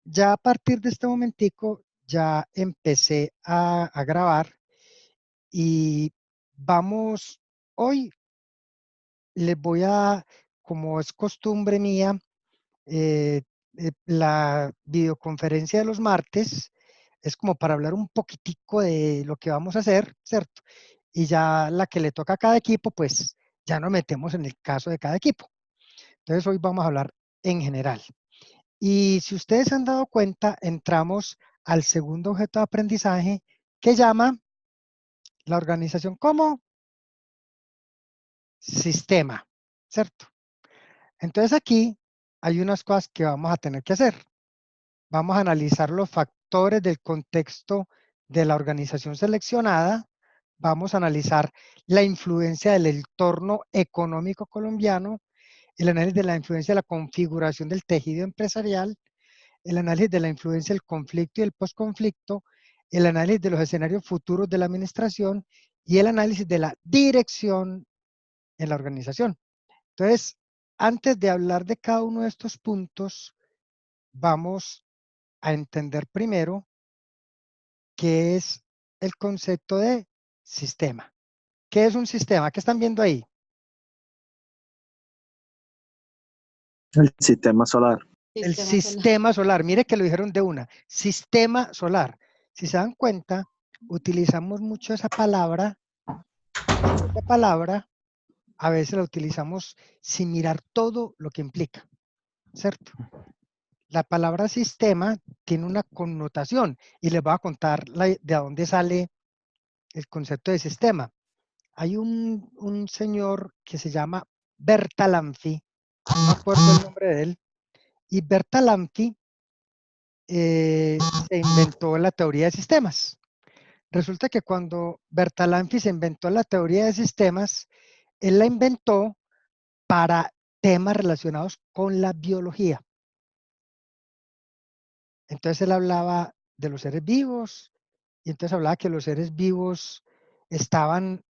ya a partir de este momentico, ya empecé a grabar y vamos, hoy les voy a, como es costumbre mía, eh, la videoconferencia de los martes es como para hablar un poquitico de lo que vamos a hacer, ¿cierto? Y ya la que le toca a cada equipo, pues ya nos metemos en el caso de cada equipo. Entonces hoy vamos a hablar en general. Y si ustedes se han dado cuenta, entramos al segundo objeto de aprendizaje que llama la organización como sistema, ¿cierto? Entonces aquí hay unas cosas que vamos a tener que hacer. Vamos a analizar los factores del contexto de la organización seleccionada. Vamos a analizar la influencia del entorno económico colombiano, el análisis de la influencia de la configuración del tejido empresarial, el análisis de la influencia del conflicto y el posconflicto, el análisis de los escenarios futuros de la administración y el análisis de la dirección en la organización. Entonces, antes de hablar de cada uno de estos puntos, vamos a entender primero qué es el concepto de sistema. ¿Qué es un sistema? ¿Qué están viendo ahí? El sistema solar. El sistema solar. Mire que lo dijeron de una. Sistema solar. Si se dan cuenta, utilizamos mucho esa palabra. Esa palabra a veces la utilizamos sin mirar todo lo que implica, ¿cierto? La palabra sistema tiene una connotación y les voy a contar de dónde sale el concepto de sistema. Hay un señor que se llama Bertalanffy, no me acuerdo el nombre de él, y Bertalanffy se inventó la teoría de sistemas. Resulta que cuando Bertalanffy se inventó la teoría de sistemas, él la inventó para temas relacionados con la biología. Entonces él hablaba de los seres vivos y entonces hablaba que los seres vivos estaban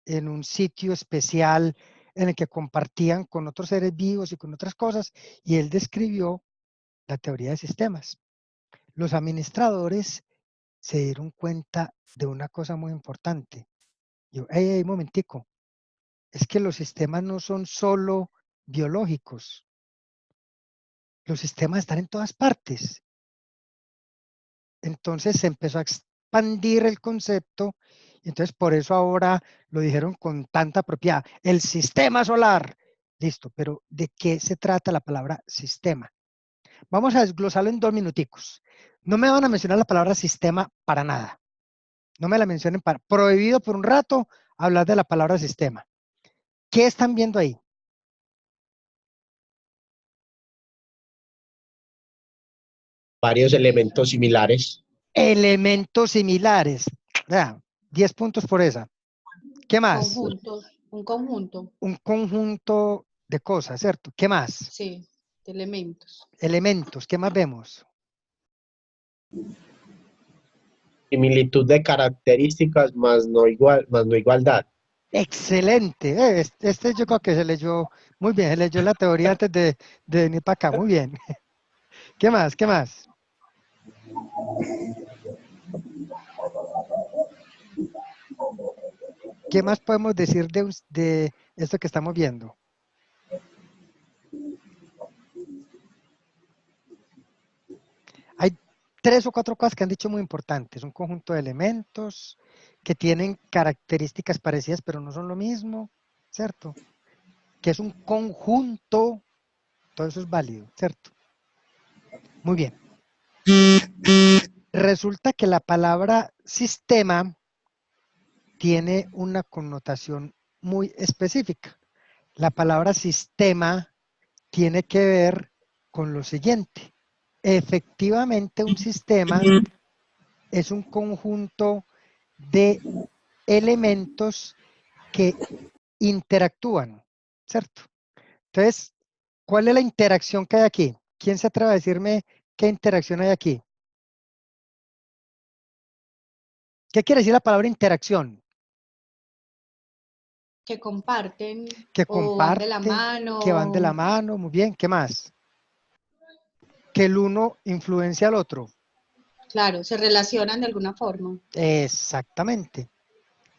en un sitio especial en el que compartían con otros seres vivos y con otras cosas y él describió la teoría de sistemas. Los administradores se dieron cuenta de una cosa muy importante. Yo, hey, momentico, es que los sistemas no son solo biológicos. Los sistemas están en todas partes. Entonces se empezó a expandir el concepto y entonces por eso ahora lo dijeron con tanta propiedad. El sistema solar. Listo, pero ¿de qué se trata la palabra sistema? Vamos a desglosarlo en 2 minuticos. No me van a mencionar la palabra sistema para nada. No me la mencionen para... Prohibido por un rato hablar de la palabra sistema. ¿Qué están viendo ahí? Varios elementos similares. Elementos similares. Ya, 10 puntos por esa. ¿Qué más? Conjuntos, un conjunto. Un conjunto de cosas, ¿cierto? ¿Qué más? Sí, de elementos. Elementos. ¿Qué más vemos? Similitud de características más no igualdad. Excelente. Este yo creo que se leyó muy bien. Se leyó la teoría antes de venir para acá. Muy bien. ¿Qué más? ¿Qué más? ¿Qué más podemos decir de esto que estamos viendo? Hay 3 o 4 cosas que han dicho muy importantes. Un conjunto de elementos que tienen características parecidas, pero no son lo mismo, ¿cierto? Que es un conjunto, todo eso es válido, ¿cierto? Muy bien. Resulta que la palabra sistema tiene una connotación muy específica. La palabra sistema tiene que ver con lo siguiente. Efectivamente, un sistema es un conjunto de elementos que interactúan, ¿cierto? Entonces, ¿cuál es la interacción que hay aquí? ¿Quién se atreve a decirme qué interacción hay aquí? ¿Qué quiere decir la palabra interacción? Que comparten Que o van de la comparten, mano. que van de la mano, muy bien, ¿qué más? que el uno influencia al otro. Claro, se relacionan de alguna forma. Exactamente.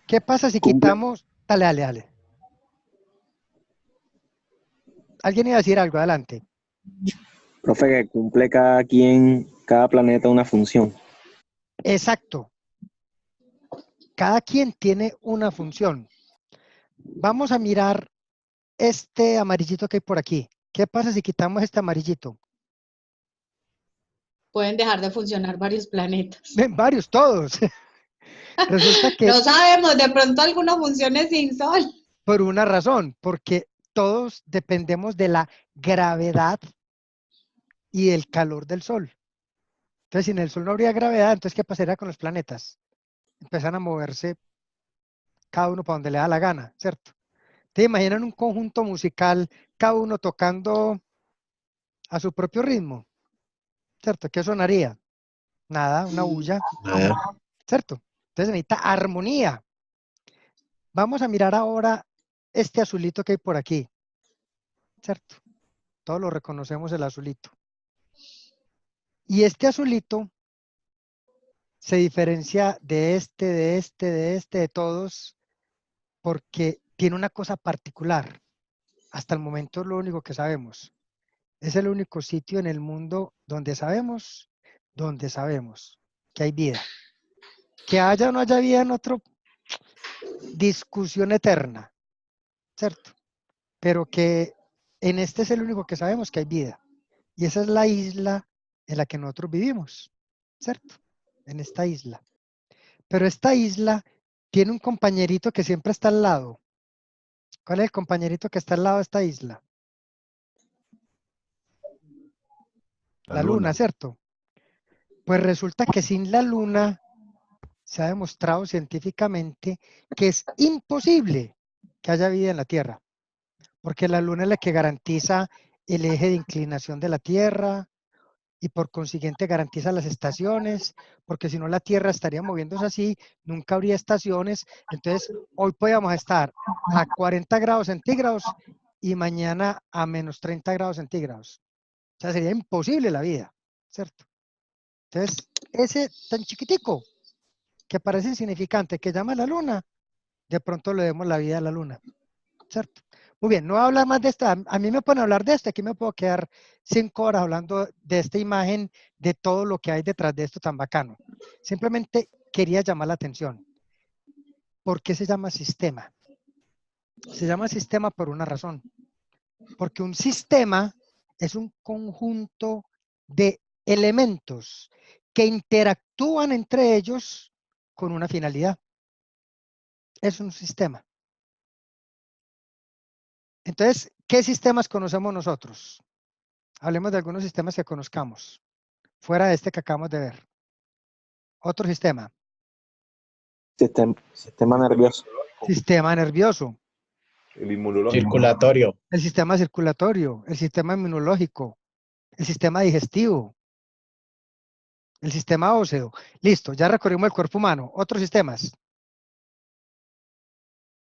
¿Qué pasa si Cumple. quitamos? Dale, dale, dale. ¿Alguien iba a decir algo? Adelante. Profe, que cumple cada planeta una función. Exacto. Cada quien tiene una función. Vamos a mirar este amarillito que hay por aquí. ¿Qué pasa si quitamos este amarillito? Pueden dejar de funcionar varios planetas. Ven, varios, todos. Resulta que No sabemos, de pronto algunos funcionen sin sol. por una razón, porque todos dependemos de la gravedad y del calor del Sol. Entonces, sin el Sol no habría gravedad, entonces, ¿qué pasaría con los planetas? Empiezan a moverse cada uno para donde le da la gana, ¿cierto? ¿Te imaginan un conjunto musical, cada uno tocando a su propio ritmo? ¿Cierto? ¿Qué sonaría? Nada, una bulla, Nada. ¿cierto? Entonces necesita armonía. Vamos a mirar ahora este azulito que hay por aquí, ¿cierto? Todos lo reconocemos el azulito. Y este azulito se diferencia de de todos, porque tiene una cosa particular. Hasta el momento es lo único que sabemos. Es el único sitio en el mundo donde sabemos que hay vida. Que haya o no haya vida en otro, discusión eterna, ¿cierto? Pero que en este es el único que sabemos que hay vida. Y esa es la isla en la que nosotros vivimos, ¿cierto? En esta isla. Pero esta isla tiene un compañerito que siempre está al lado. ¿Cuál es el compañerito que está al lado de esta isla? La luna, ¿cierto? Pues resulta que sin la luna se ha demostrado científicamente que es imposible que haya vida en la Tierra, porque la luna es la que garantiza el eje de inclinación de la Tierra y por consiguiente garantiza las estaciones, porque si no la Tierra estaría moviéndose así, nunca habría estaciones. Entonces, hoy podríamos estar a 40 grados centígrados y mañana a menos 30 grados centígrados. O sea, sería imposible la vida, ¿cierto? Entonces, ese tan chiquitico que parece insignificante, que llama la luna, de pronto le demos la vida a la luna, ¿cierto? Muy bien, no voy a hablar más de esto. A mí me pueden hablar de esto, aquí me puedo quedar 5 horas hablando de esta imagen, de todo lo que hay detrás de esto tan bacano. Simplemente quería llamar la atención. ¿Por qué se llama sistema? Se llama sistema por una razón. Porque un sistema es un conjunto de elementos que interactúan entre ellos con una finalidad. Es un sistema. Entonces, ¿qué sistemas conocemos nosotros? Hablemos de algunos sistemas que conozcamos, fuera de este que acabamos de ver. Otro sistema. Sistema nervioso. Sistema nervioso. El inmunológico. Circulatorio. El sistema circulatorio. El sistema inmunológico. El sistema digestivo. El sistema óseo. Listo, ya recorrimos el cuerpo humano. Otros sistemas.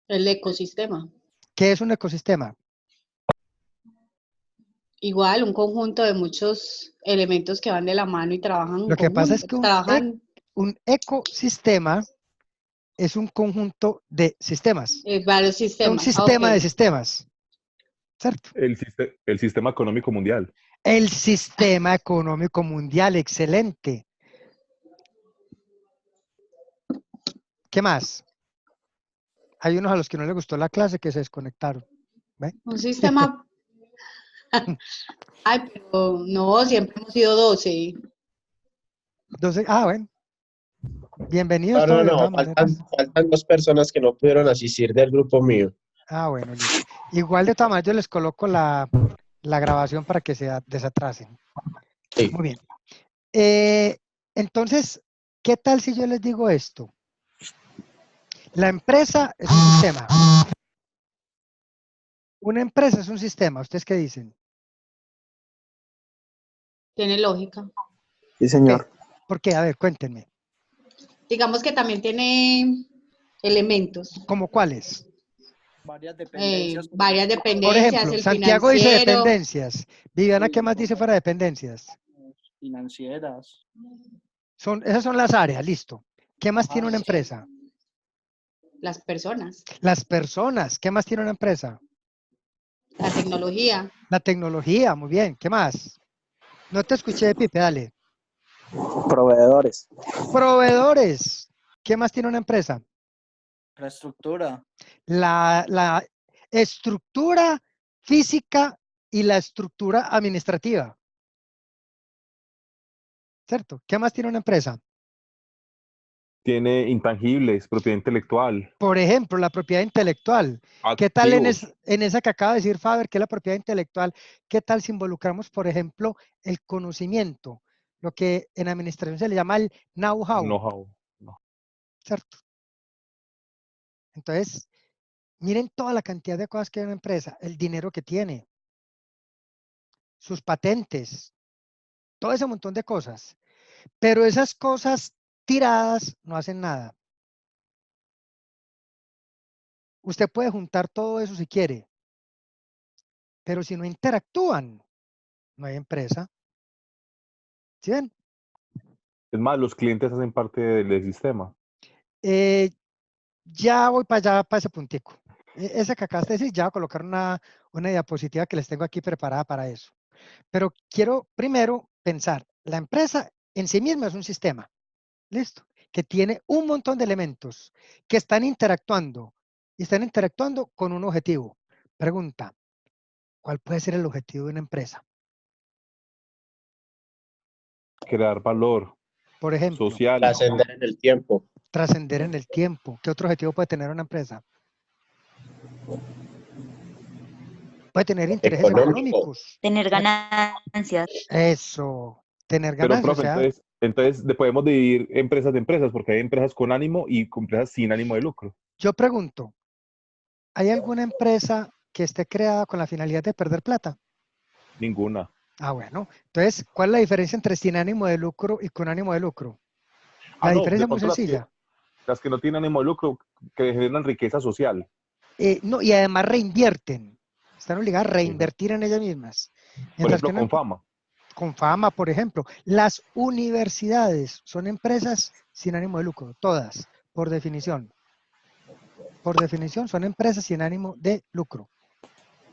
El ecosistema. ¿Qué es un ecosistema? Igual, un conjunto de muchos elementos que van de la mano y trabajan en Lo que pasa es conjunto, que trabajan un ecosistema es un conjunto de sistemas. varios Un sistemas. sistema Ok. de sistemas. ¿Cierto? El sistema económico mundial. El sistema económico mundial, excelente. ¿Qué más? Hay unos a los que no les gustó la clase que se desconectaron. ¿Ve? Un sistema. Ay, pero no, siempre hemos sido 12. Entonces, bueno. Bienvenidos No, todos de no, todas faltan, maneras. faltan 2 personas que no pudieron asistir del grupo mío. Bueno, listo. Igual de todas maneras yo les coloco la grabación para que se desatrasen. Sí. Muy bien. Entonces, ¿qué tal si yo les digo esto? La empresa es un sistema. Una empresa es un sistema. ¿Ustedes qué dicen? Tiene lógica. Sí, señor. ¿Por qué? A ver, cuéntenme. Digamos que también tiene elementos. ¿Cómo cuáles? Varias dependencias. Varias Por dependencias, ejemplo, el Santiago dice financiero. dependencias. Viviana, ¿qué más dice fuera de dependencias? financieras. Esas son las áreas, listo. ¿Qué más Ajá. tiene una empresa? Las personas, Las personas. ¿Qué más tiene una empresa? la tecnología, La tecnología, muy bien. ¿Qué más? No te escuché, Pipe, dale. Proveedores. Proveedores. ¿Qué más tiene una empresa? La estructura. La estructura física y la estructura administrativa. ¿Cierto? ¿Qué más tiene una empresa? Tiene intangibles, propiedad intelectual, Por ejemplo, la propiedad intelectual. ¿Qué tal activos. en esa que acaba de decir Faber, que es la propiedad intelectual? ¿Qué tal si involucramos, por ejemplo, el conocimiento? Lo que en administración se le llama el know-how, Know-how. No. ¿cierto? Entonces, miren toda la cantidad de cosas que hay en una empresa, el dinero que tiene, sus patentes, todo ese montón de cosas. Pero esas cosas tiradas no hacen nada. Usted puede juntar todo eso si quiere, pero si no interactúan, no hay empresa. ¿Sí ven? Es más, los clientes hacen parte del sistema. Ya voy para allá, para ese puntico. Ese que acabaste de decir, ya voy a colocar una diapositiva que les tengo aquí preparada para eso. Pero quiero primero pensar, la empresa en sí misma es un sistema, ¿listo? Que tiene un montón de elementos que están interactuando y están interactuando con un objetivo. Pregunta, ¿cuál puede ser el objetivo de una empresa? Crear valor Por ejemplo, social. Trascender en el tiempo. trascender en el tiempo. ¿Qué otro objetivo puede tener una empresa? Puede tener intereses Económico. económicos. Tener ganancias. Eso, tener Pero, ganancias, o profe, sea, entonces podemos dividir empresas de empresas, porque hay empresas con ánimo y empresas sin ánimo de lucro. yo pregunto, ¿hay alguna empresa que esté creada con la finalidad de perder plata? Ninguna. Ah, bueno. Entonces, ¿cuál es la diferencia entre sin ánimo de lucro y con ánimo de lucro? La No, diferencia de es muy pronto sencilla. las que no tienen ánimo de lucro, que generan riqueza social. No, y además reinvierten. Están obligadas a Exacto. reinvertir en ellas mismas. Por Mientras ejemplo, que con fama. con fama, por ejemplo, las universidades son empresas sin ánimo de lucro, todas, por definición. Por definición, son empresas sin ánimo de lucro.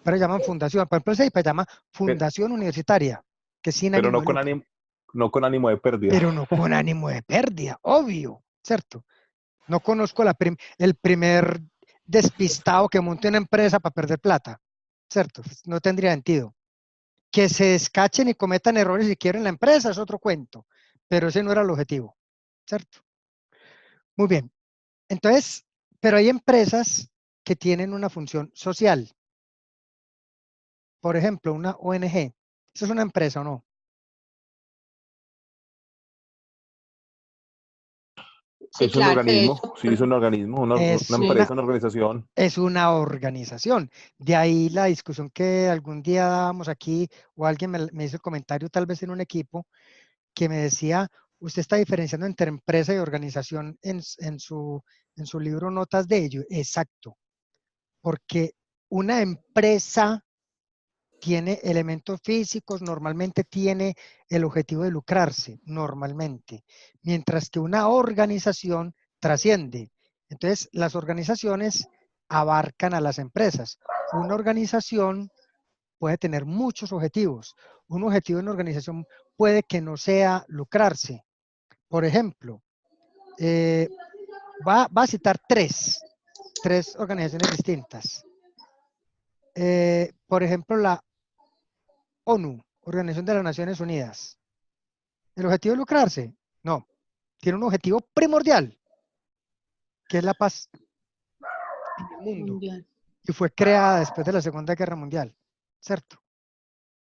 Pero llaman fundación. Por ejemplo, el CEIPA llama Fundación Universitaria, que es sin Pero ánimo no de con lucro. ánimo, no con ánimo de pérdida. Pero no con ánimo de pérdida, obvio, ¿cierto? No conozco el primer despistado que monte una empresa para perder plata, ¿cierto? No tendría sentido. Que se descachen y cometan errores si quieren la empresa es otro cuento, pero ese no era el objetivo, ¿cierto? Muy bien. Entonces, pero hay empresas que tienen una función social. Por ejemplo, una ONG. ¿Eso es una empresa o no? sí, Es un claro, de organismo, hecho, sí, es un organismo, una Es empresa, una organización. es una organización. De ahí la discusión que algún día dábamos aquí, o alguien me hizo el comentario, tal vez en un equipo, que me decía, usted está diferenciando entre empresa y organización en su libro Notas de ello. Exacto, porque una empresa tiene elementos físicos, normalmente tiene el objetivo de lucrarse, normalmente, mientras que una organización trasciende. Entonces, las organizaciones abarcan a las empresas. Una organización puede tener muchos objetivos. Un objetivo en una organización puede que no sea lucrarse. Por ejemplo, va a citar tres organizaciones distintas. Por ejemplo, la ONU, Organización de las Naciones Unidas. ¿El objetivo es lucrarse? No. Tiene un objetivo primordial, que es la paz en el mundo. mundial. Y fue creada después de la Segunda Guerra Mundial, ¿cierto?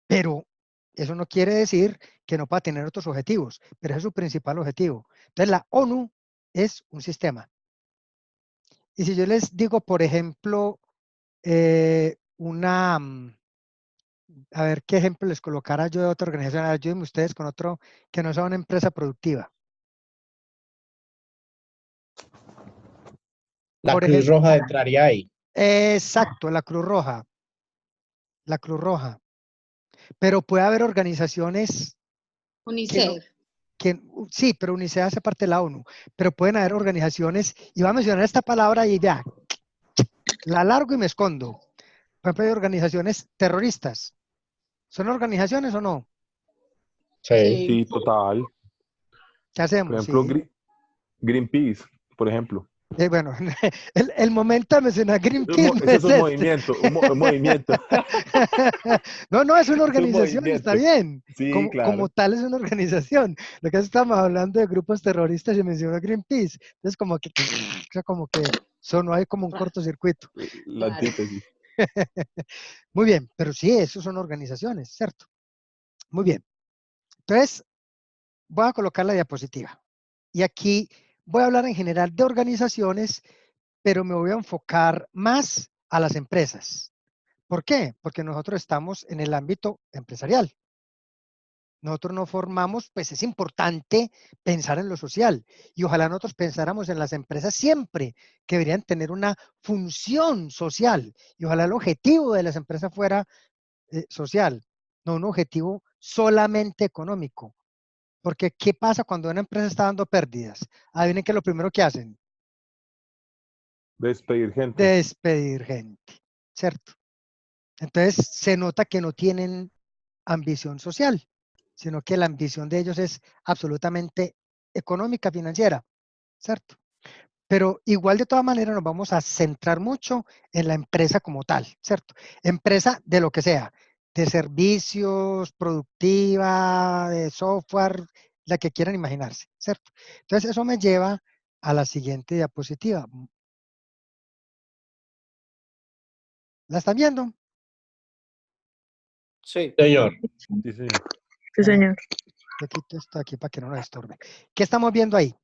Pero eso no quiere decir que no pueda tener otros objetivos, pero ese es su principal objetivo. Entonces, la ONU es un sistema. Y si yo les digo, por ejemplo, a ver qué ejemplo les colocara yo de otra organización, ayúdenme ustedes con otro que no sea una empresa productiva. La Por Cruz ejemplo, Roja entraría ahí. exacto, la Cruz Roja. La Cruz Roja. Pero puede haber organizaciones UNICEF. Sí, pero UNICEF hace parte de la ONU, pero pueden haber organizaciones, y voy a mencionar esta palabra y vea, la largo y me escondo. Por ejemplo, hay organizaciones terroristas. ¿Son organizaciones o no? Sí. Sí, total. ¿Qué Por hacemos? ejemplo, Sí. Greenpeace, por ejemplo. Bueno, el momento de mencionar Greenpeace no Ese es es un este. movimiento, un movimiento. No, es una Es un organización, está movimiento. bien. Sí, Como claro. tal es una organización. Lo que estamos hablando de grupos terroristas y mencionó Greenpeace. Entonces como que, o sea, como que sonó ahí como un cortocircuito. La Claro. antítesis. Muy bien, pero sí, esos son organizaciones, ¿cierto? Muy bien. Entonces, voy a colocar la diapositiva. Y aquí voy a hablar en general de organizaciones, pero me voy a enfocar más a las empresas. ¿Por qué? Porque nosotros estamos en el ámbito empresarial. Nosotros no formamos, pues es importante pensar en lo social y ojalá nosotros pensáramos en las empresas siempre que deberían tener una función social y ojalá el objetivo de las empresas fuera social, no un objetivo solamente económico. Porque ¿qué pasa cuando una empresa está dando pérdidas? Adivinen que lo primero que hacen, Despedir gente. despedir gente, ¿cierto? Entonces se nota que no tienen ambición social, sino que la ambición de ellos es absolutamente económica, financiera, ¿cierto? Pero igual de todas maneras nos vamos a centrar mucho en la empresa como tal, ¿cierto? Empresa de lo que sea, de servicios, productiva, de software, la que quieran imaginarse, ¿cierto? Entonces eso me lleva a la siguiente diapositiva. ¿La están viendo? Sí. Señor. Sí, señor. Sí, señor. Yo quito esto aquí para que no nos estorbe. ¿Qué estamos viendo ahí?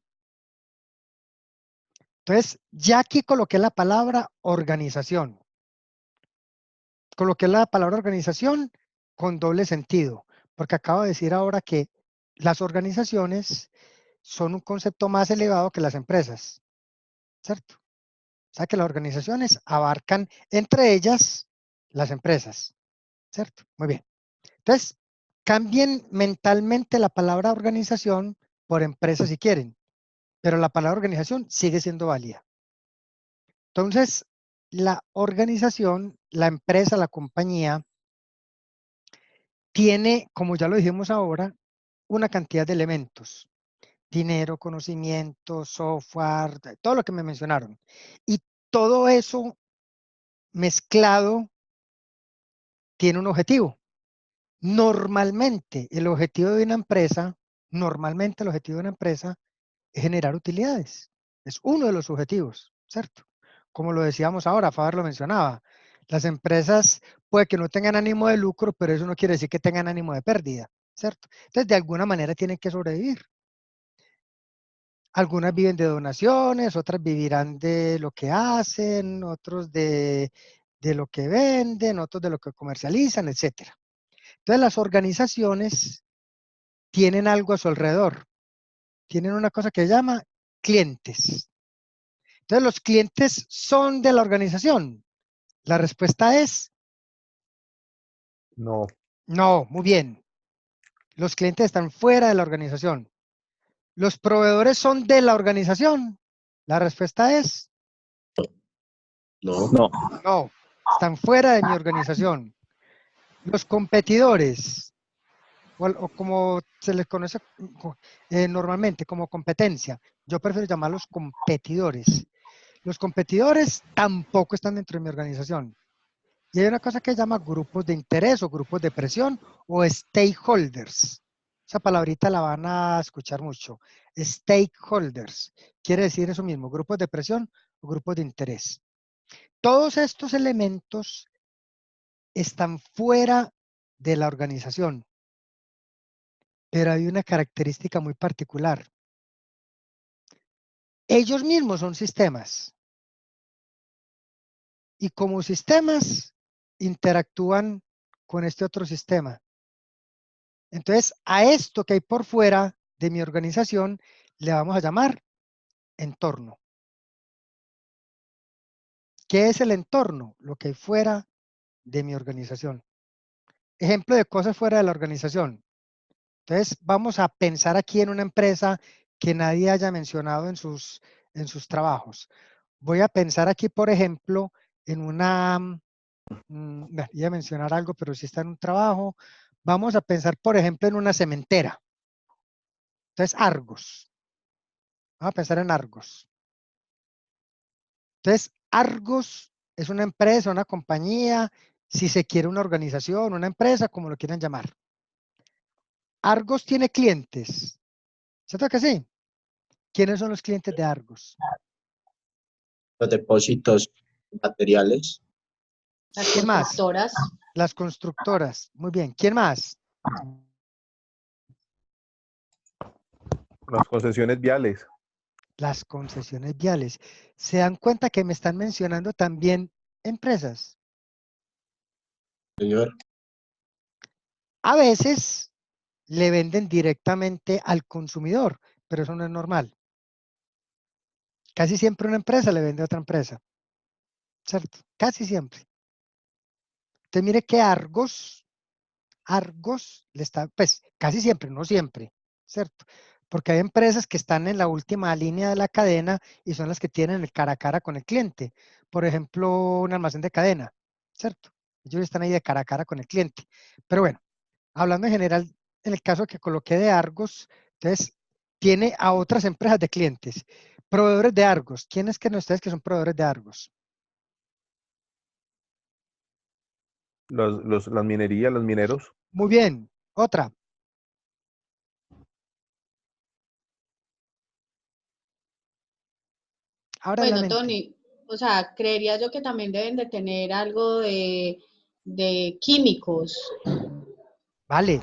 Entonces, ya aquí coloqué la palabra organización. Coloqué la palabra organización con doble sentido, porque acabo de decir ahora que las organizaciones son un concepto más elevado que las empresas, ¿cierto? O sea que las organizaciones abarcan entre ellas las empresas, ¿cierto? Muy bien. Entonces, cambien mentalmente la palabra organización por empresa si quieren, pero la palabra organización sigue siendo válida. Entonces, la organización, la empresa, la compañía, tiene, como ya lo dijimos ahora, una cantidad de elementos. Dinero, conocimiento, software, todo lo que me mencionaron. Y todo eso mezclado tiene un objetivo. Normalmente, el objetivo de una empresa, es generar utilidades. Es uno de los objetivos, ¿cierto? Como lo decíamos ahora, Faber lo mencionaba. Las empresas puede que no tengan ánimo de lucro, pero eso no quiere decir que tengan ánimo de pérdida, ¿cierto? Entonces, de alguna manera tienen que sobrevivir. Algunas viven de donaciones, otras vivirán de lo que hacen, otros de lo que venden, otros de lo que comercializan, etc. Entonces, las organizaciones tienen algo a su alrededor. Tienen una cosa que se llama clientes. Entonces, los clientes son de la organización. La respuesta es No. no, muy bien. Los clientes están fuera de la organización. Los proveedores son de la organización. La respuesta es No. No. no, están fuera de mi organización. Los competidores, o como se les conoce normalmente como competencia, yo prefiero llamarlos competidores. Los competidores tampoco están dentro de mi organización. Y hay una cosa que se llama grupos de interés o grupos de presión o stakeholders. Esa palabrita la van a escuchar mucho. Stakeholders. Quiere decir eso mismo, grupos de presión o grupos de interés. Todos estos elementos están fuera de la organización, pero hay una característica muy particular. Ellos mismos son sistemas y como sistemas interactúan con este otro sistema. Entonces, a esto que hay por fuera de mi organización le vamos a llamar entorno. ¿Qué es el entorno? Lo que hay fuera de mi organización. Ejemplo de cosas fuera de la organización. Entonces, vamos a pensar aquí en una empresa que nadie haya mencionado en sus trabajos. Voy a pensar aquí, por ejemplo, en una, iba a mencionar algo, pero si está en un trabajo. Vamos a pensar, por ejemplo, en una cementera. Entonces, Argos. Vamos a pensar en Argos. Entonces, Argos es una empresa, una compañía, si se quiere una organización, una empresa, como lo quieran llamar. Argos tiene clientes. ¿Cierto que sí? ¿Quiénes son los clientes de Argos? Los depósitos materiales, Las ¿Quién más? constructoras, Las constructoras. Muy bien. ¿Quién más? Las concesiones viales. Las concesiones viales. ¿Se dan cuenta que me están mencionando también empresas? señor. A veces le venden directamente al consumidor, pero eso no es normal. Casi siempre una empresa le vende a otra empresa, ¿cierto? Casi siempre. Entonces mire que Argos le está, pues casi siempre, no siempre, ¿cierto? Porque hay empresas que están en la última línea de la cadena y son las que tienen el cara a cara con el cliente. Por ejemplo, un almacén de cadena, ¿cierto? Ellos están ahí de cara a cara con el cliente. Pero bueno, hablando en general, en el caso que coloqué de Argos, entonces tiene a otras empresas de clientes. Proveedores de Argos. ¿Quiénes creen ustedes que son proveedores de Argos? Las minerías, los mineros. Muy bien. Otra. Ahora la bueno, mente. Tony, o sea, creería yo que también deben de tener algo de químicos. Vale.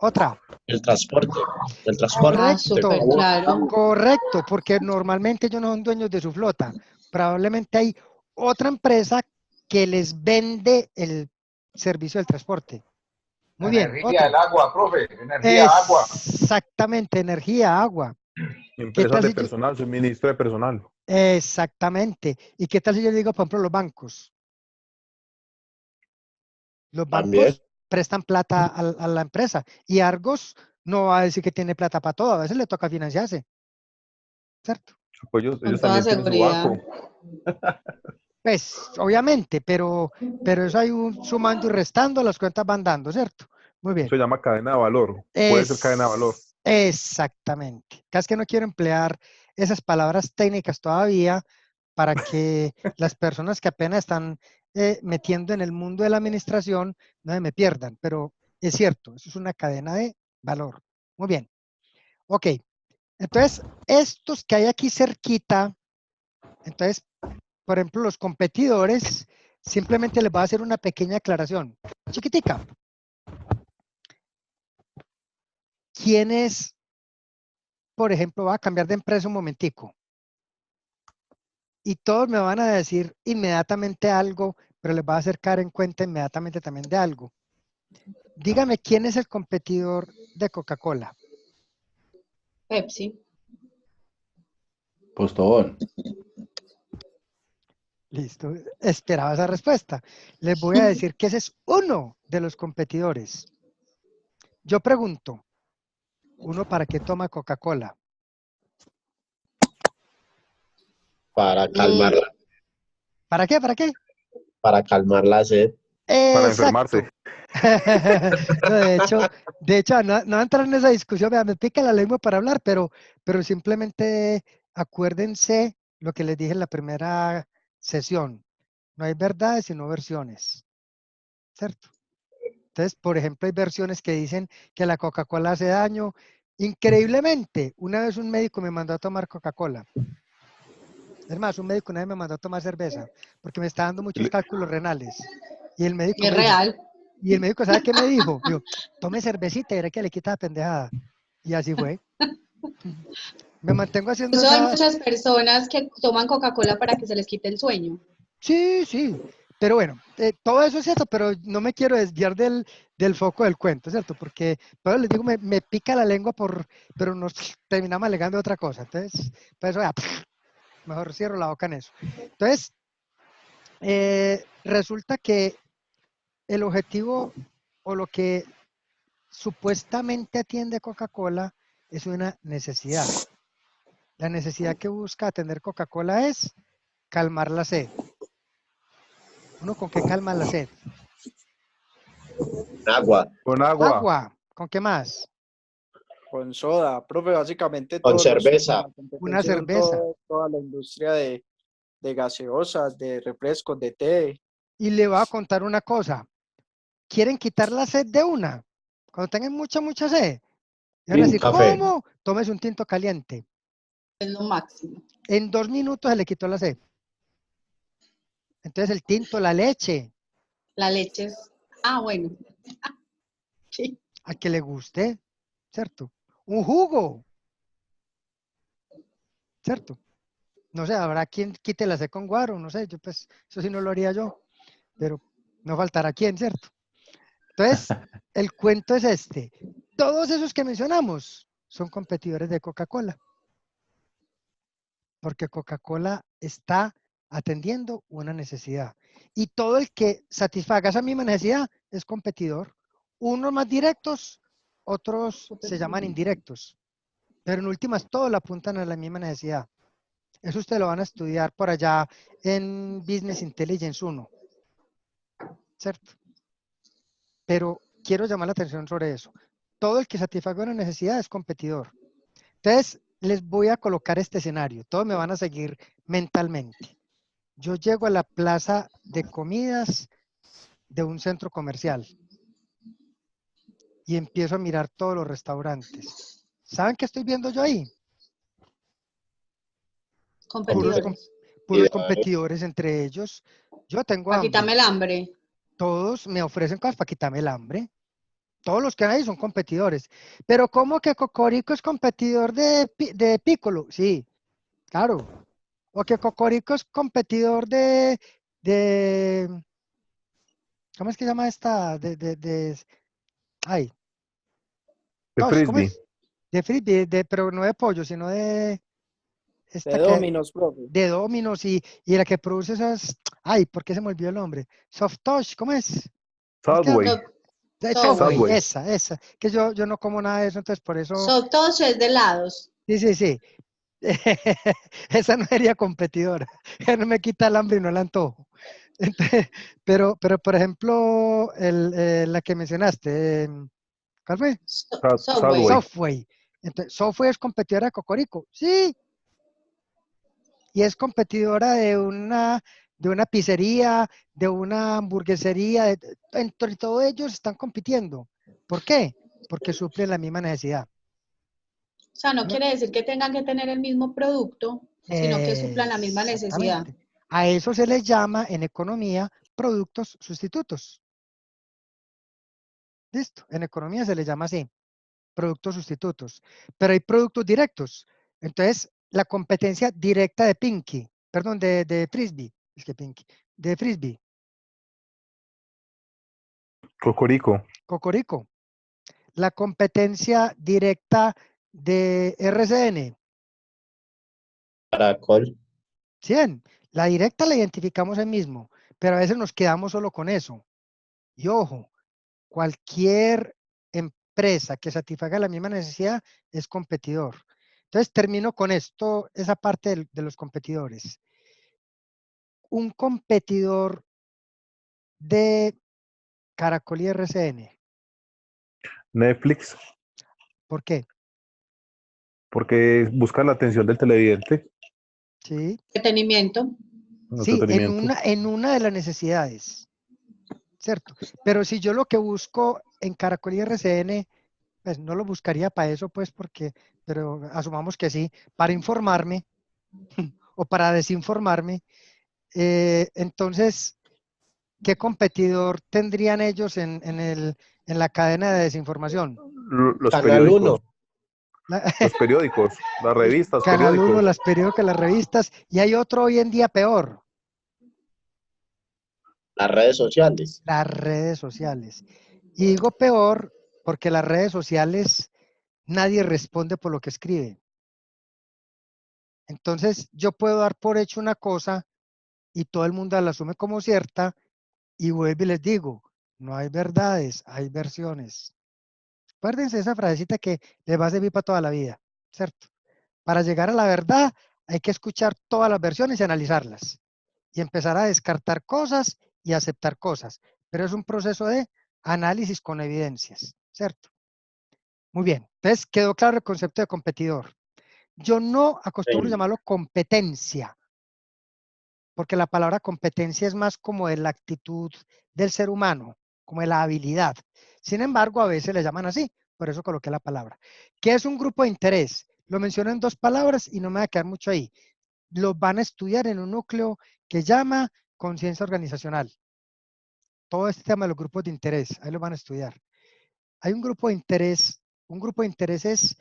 Otra. El transporte, el transporte, Ah, del súper Correcto. favor. claro. Correcto, porque normalmente ellos no son dueños de su flota. Probablemente hay otra empresa que les vende el servicio del transporte. Muy bien. Energía, el Otra. agua, profe, energía, agua. Exactamente, energía, agua. ¿Qué Empresas tal de si yo- personal, suministro de personal. Exactamente. ¿Y qué tal si yo digo, por ejemplo, los bancos? Los También. bancos prestan plata a la empresa y Argos no va a decir que tiene plata para todo, a veces le toca financiarse, ¿cierto? Pues Con ellos toda también tienen su seguridad. banco. Pues obviamente, pero eso hay un sumando y restando, las cuentas van dando, ¿cierto? Muy bien. Se llama cadena de valor. Puede ser cadena de valor. Exactamente. Casi que no quiero emplear esas palabras técnicas todavía para que las personas que apenas están metiendo en el mundo de la administración no se me pierdan, pero es cierto, eso es una cadena de valor. Muy bien. Ok. Entonces, estos que hay aquí cerquita, entonces, por ejemplo, los competidores, simplemente les voy a hacer una pequeña aclaración. Chiquitica. ¿Quiénes, por ejemplo, va a cambiar de empresa un momentico? Y todos me van a decir inmediatamente algo, pero les va a hacer caer en cuenta inmediatamente también de algo. Dígame, ¿quién es el competidor de Coca-Cola? Pepsi. Postobón. Listo, esperaba esa respuesta. Les voy a decir que ese es uno de los competidores. Yo pregunto, ¿uno para qué toma Coca-Cola? Para calmar, ¿Para qué? ¿Para qué? para calmar la sed. Para Exacto. enfermarse. No, de hecho, no voy a entrar en esa discusión, vea, me pica la lengua para hablar, pero simplemente acuérdense lo que les dije en la primera sesión. No hay verdades, sino versiones, ¿cierto? Entonces, por ejemplo, hay versiones que dicen que la Coca-Cola hace daño. Increíblemente, una vez un médico me mandó a tomar Coca-Cola. Es más, un médico una vez me mandó a tomar cerveza porque me está dando muchos cálculos renales. Y el médico Es me dijo, real. y el médico, ¿sabe qué me dijo? Dijo, tome cervecita y verá que le quita la pendejada. Y así fue. Me mantengo haciendo Incluso hay esa... muchas personas que toman Coca-Cola para que se les quite el sueño. Sí, sí. Pero bueno, todo eso es cierto, pero no me quiero desviar del foco del cuento, ¿cierto? Porque, pero les digo, me pica la lengua pero nos terminamos alegando otra cosa. Entonces, pues ya, mejor cierro la boca en eso. Entonces, resulta que el objetivo o lo que supuestamente atiende Coca-Cola es una necesidad. La necesidad que busca atender Coca-Cola es calmar la sed. ¿Uno con qué calma la sed? Agua, Con agua. Agua. ¿Con qué más? Con soda, profe, básicamente con todos los cerveza, la Una competencia son cerveza. toda la industria de gaseosas, de refrescos, de té. Y le voy a contar una cosa. ¿Quieren quitar la sed de una? Cuando tengan mucha sed. Y van a un decir, café. ¿cómo? Tómese un tinto caliente. Es lo máximo. En 2 minutos se le quitó la sed. Entonces el tinto, la leche, La leche es... Ah, bueno. Sí. al que le guste, ¿cierto? Un jugo, ¿cierto? No sé, habrá quien quite la sed con guaro, no sé, yo pues, eso sí no lo haría yo, pero no faltará quien, ¿cierto? Entonces, el cuento es este. Todos esos que mencionamos son competidores de Coca-Cola, porque Coca-Cola está atendiendo una necesidad. Y todo el que satisfaga esa misma necesidad es competidor. Unos más directos, otros se llaman indirectos. Pero en últimas, todos la apuntan a la misma necesidad. Eso ustedes lo van a estudiar por allá en Business Intelligence 1, ¿cierto? Pero quiero llamar la atención sobre eso. Todo el que satisfaga una necesidad es competidor. Entonces, les voy a colocar este escenario. Todos me van a seguir mentalmente. Yo llego a la plaza de comidas de un centro comercial y empiezo a mirar todos los restaurantes. ¿Saben qué estoy viendo yo ahí? Competidores. Puros competidores entre ellos. Yo tengo Para quitarme hambre. el hambre. Todos me ofrecen cosas para quitarme el hambre. Todos los que hay son competidores. Pero ¿cómo que Cocorico es competidor de Piccolo? Sí, claro. O que Cocorico es competidor de ¿cómo es que se llama esta? Ay, De Tosh, ¿cómo frisbee. es? De frisbee, pero no de pollo, sino de esta De Domino's, profe. de Domino's y la que produce esas, ay, ¿por qué se me olvidó el nombre? Soft Touch, ¿cómo es? ¿Cómo es que Subway. llama? De Subway. Subway, Subway. esa, que yo no como nada de eso, entonces por eso, Todos es de helados. sí. Esa no sería competidora, ya no me quita el hambre y no el antojo. Entonces, pero por ejemplo, la que mencionaste, ¿cuál fue? Subway. Softway. Entonces, Softway es competidora de Cocorico, sí, y es competidora de una pizzería, de una hamburguesería, entre todos ellos están compitiendo. ¿Por qué? Porque suplen la misma necesidad. O sea, no ¿No? quiere decir que tengan que tener el mismo producto, sino que suplan la misma necesidad. Exactamente. A eso se les llama en economía productos sustitutos. ¿Listo? En economía se les llama así, productos sustitutos. Pero hay productos directos. Entonces, la competencia directa de Pinky, perdón, de Frisbee, es que Pinky, de Frisbee, Cocorico. Cocorico. La competencia directa de RCN, Caracol, 100. La directa la identificamos ahí mismo, pero a veces nos quedamos solo con eso. Y ojo, cualquier empresa que satisfaga la misma necesidad es competidor. Entonces termino con esto, esa parte de los competidores. Un competidor de Caracol y RCN. Netflix. ¿Por qué? Porque busca la atención del televidente. Sí, Entretenimiento. sí, Entretenimiento. en una de las necesidades, ¿cierto? Pero si yo lo que busco en Caracol y RCN, pues no lo buscaría para eso, pues porque, pero asumamos que sí, para informarme o para desinformarme. Entonces, ¿qué competidor tendrían ellos en la cadena de desinformación? Los Canal periódicos. 1, Los periódicos. Las El revistas, Canal 1, periódicos. las periódicas, las revistas, y hay otro hoy en día peor, las redes sociales. las redes sociales. Y digo peor porque las redes sociales nadie responde por lo que escribe. Entonces, yo puedo dar por hecho una cosa y todo el mundo la asume como cierta y vuelvo y les digo, no hay verdades, hay versiones. Acuérdense de esa frasecita que les va a servir para toda la vida, ¿cierto? Para llegar a la verdad hay que escuchar todas las versiones y analizarlas y empezar a descartar cosas y aceptar cosas. Pero es un proceso de análisis con evidencias, ¿cierto? Muy bien. Entonces, quedó claro el concepto de competidor. Yo no acostumbro Sí. llamarlo competencia, porque la palabra competencia es más como de la actitud del ser humano, como de la habilidad. Sin embargo, a veces le llaman así, por eso coloqué la palabra. ¿Qué es un grupo de interés? Lo menciono en 2 palabras y no me va a quedar mucho ahí. Los van a estudiar en un núcleo que llama conciencia organizacional. Todo este tema de los grupos de interés, ahí lo van a estudiar. Hay un grupo de interés es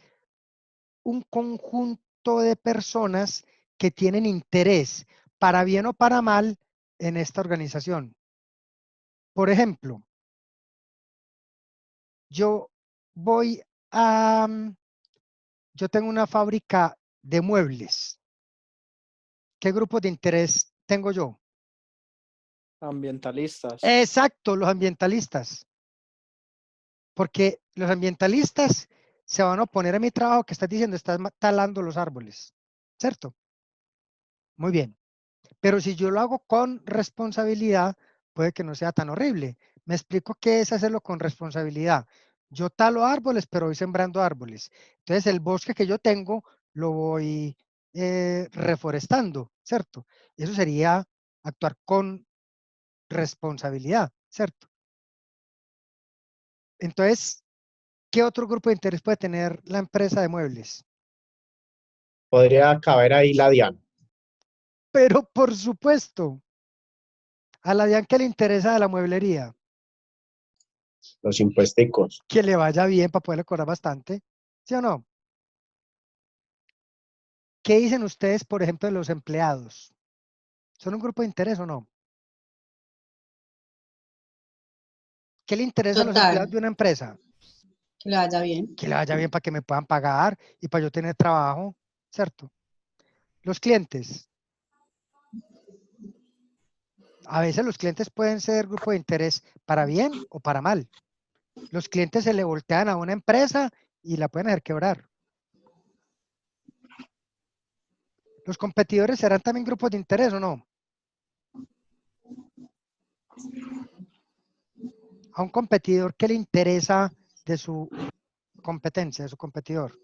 un conjunto de personas que tienen interés, para bien o para mal, en esta organización. Por ejemplo, yo voy a, yo tengo una fábrica de muebles. ¿Qué grupo de interés tengo yo? Ambientalistas. Exacto, los ambientalistas. Porque los ambientalistas se van a oponer a mi trabajo que estás diciendo, estás talando los árboles, ¿cierto? Muy bien. Pero si yo lo hago con responsabilidad, puede que no sea tan horrible. Me explico qué es hacerlo con responsabilidad. Yo talo árboles, pero voy sembrando árboles. Entonces, el bosque que yo tengo lo voy reforestando, ¿cierto? Eso sería actuar con responsabilidad, ¿cierto? Entonces, ¿qué otro grupo de interés puede tener la empresa de muebles? Podría caber ahí la DIAN. Pero por supuesto, a la DIAN que le interesa de la mueblería, Los impuesticos. que le vaya bien para poderle cobrar bastante, ¿sí o no? ¿Qué dicen ustedes, por ejemplo, de los empleados? ¿Son un grupo de interés o no? ¿Qué le interesa a los empleados Total, de una empresa? que le vaya bien. Que le vaya bien para que me puedan pagar y para yo tener trabajo, ¿cierto? Los clientes. A veces los clientes pueden ser grupo de interés para bien o para mal. Los clientes se le voltean a una empresa y la pueden hacer quebrar. ¿Los competidores serán también grupos de interés o no? A un competidor, ¿qué le interesa de su competencia, de su competidor?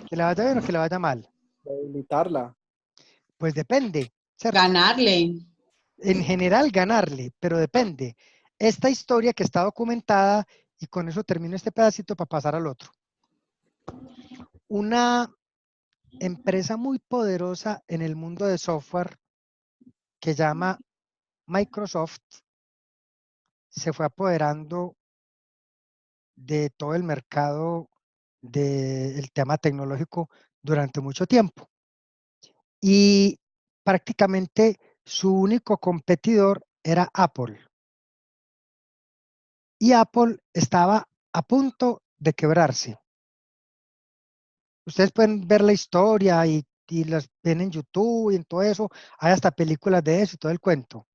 ¿Que le vaya bien o que le vaya mal? Debilitarla. Pues depende, ¿cierto? Ganarle. En general ganarle, pero depende. Esta historia que está documentada, y con eso termino este pedacito para pasar al otro. Una empresa muy poderosa en el mundo de software que llama Microsoft se fue apoderando de todo el mercado del tema tecnológico durante mucho tiempo. Y prácticamente su único competidor era Apple. Y Apple estaba a punto de quebrarse. Ustedes pueden ver la historia y las ven en YouTube y en todo eso. Hay hasta películas de eso y todo el cuento.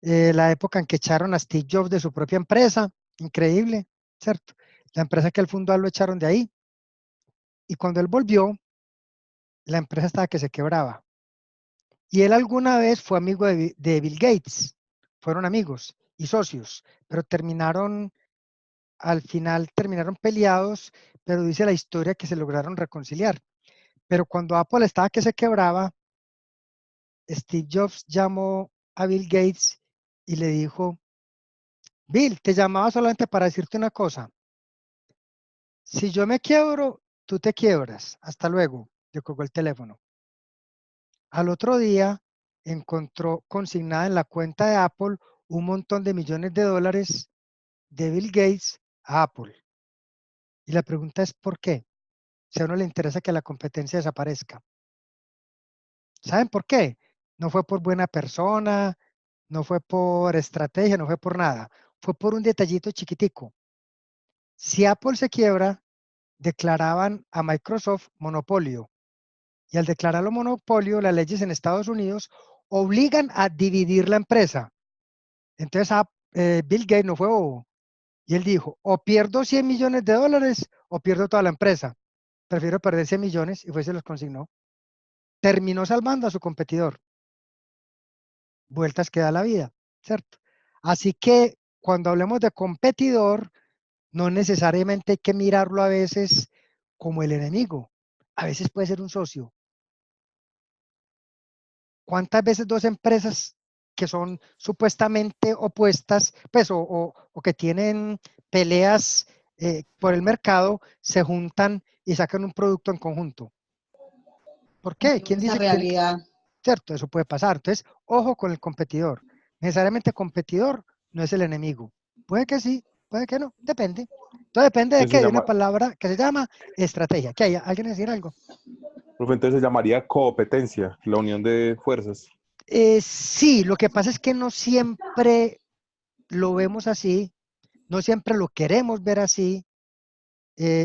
La época en que echaron a Steve Jobs de su propia empresa, increíble, ¿cierto? La empresa que él fundó lo echaron de ahí. Y cuando él volvió, la empresa estaba que se quebraba. Y él alguna vez fue amigo de Bill Gates. Fueron amigos y socios, pero al final terminaron peleados, pero dice la historia que se lograron reconciliar. Pero cuando Apple estaba que se quebraba, Steve Jobs llamó a Bill Gates y le dijo, Bill, te llamaba solamente para decirte una cosa. Si yo me quiebro, tú te quiebras. Hasta luego. Le colgó el teléfono. Al otro día encontró consignada en la cuenta de Apple un montón de millones de dólares de Bill Gates a Apple. Y la pregunta es ¿por qué? Si a uno le interesa que la competencia desaparezca. ¿Saben por qué? No fue por buena persona, no fue por estrategia, no fue por nada. Fue por un detallito chiquitico. Si Apple se quiebra, declaraban a Microsoft monopolio. Y al declararlo monopolio, las leyes en Estados Unidos obligan a dividir la empresa. Entonces, Bill Gates no fue bobo Y él dijo, o pierdo 100 millones de dólares o pierdo toda la empresa. Prefiero perder 100 millones y fue se los consignó. Terminó salvando a su competidor. Vueltas que da la vida, ¿cierto? Así que cuando hablemos de competidor, no necesariamente hay que mirarlo a veces como el enemigo. A veces puede ser un socio. ¿Cuántas veces dos empresas que son supuestamente opuestas, pues, o que tienen peleas por el mercado, se juntan y sacan un producto en conjunto? ¿Por qué? ¿Quién Esa dice que, realidad. cierto, eso puede pasar? Entonces, ojo con el competidor. Necesariamente competidor no es el enemigo. Puede que sí, puede que no, depende. Todo depende de Entonces que se hay una llama, palabra que se llama estrategia. ¿Qué hay? ¿Alguien decir algo? profe, entonces se llamaría competencia, la unión de fuerzas. Sí, lo que pasa es que no siempre lo vemos así, no siempre lo queremos ver así,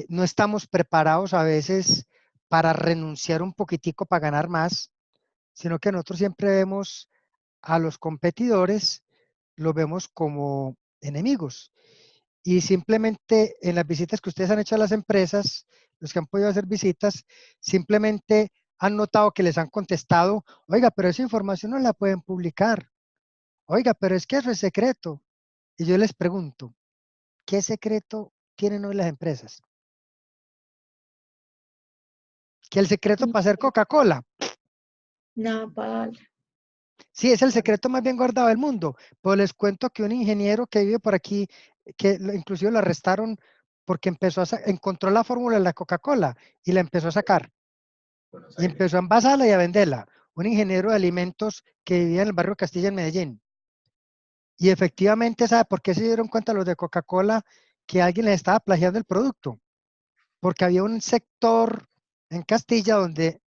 no estamos preparados a veces para renunciar un poquitico para ganar más, sino que nosotros siempre vemos a los competidores, los vemos como enemigos. Y simplemente en las visitas que ustedes han hecho a las empresas, los que han podido hacer visitas, simplemente han notado que les han contestado, oiga, pero esa información no la pueden publicar. Oiga, pero es que eso es secreto. Y yo les pregunto, ¿qué secreto tienen hoy las empresas? Que el secreto para hacer Coca-Cola. No, Paola. Sí, es el secreto más bien guardado del mundo. Pues les cuento que un ingeniero que vive por aquí, inclusive lo arrestaron porque encontró la fórmula de la Coca-Cola y la empezó a sacar. Y empezó a envasarla y a venderla. Un ingeniero de alimentos que vivía en el barrio Castilla en Medellín. Y efectivamente, ¿sabe por qué se dieron cuenta los de Coca-Cola que alguien les estaba plagiando el producto? Porque había un sector en Castilla donde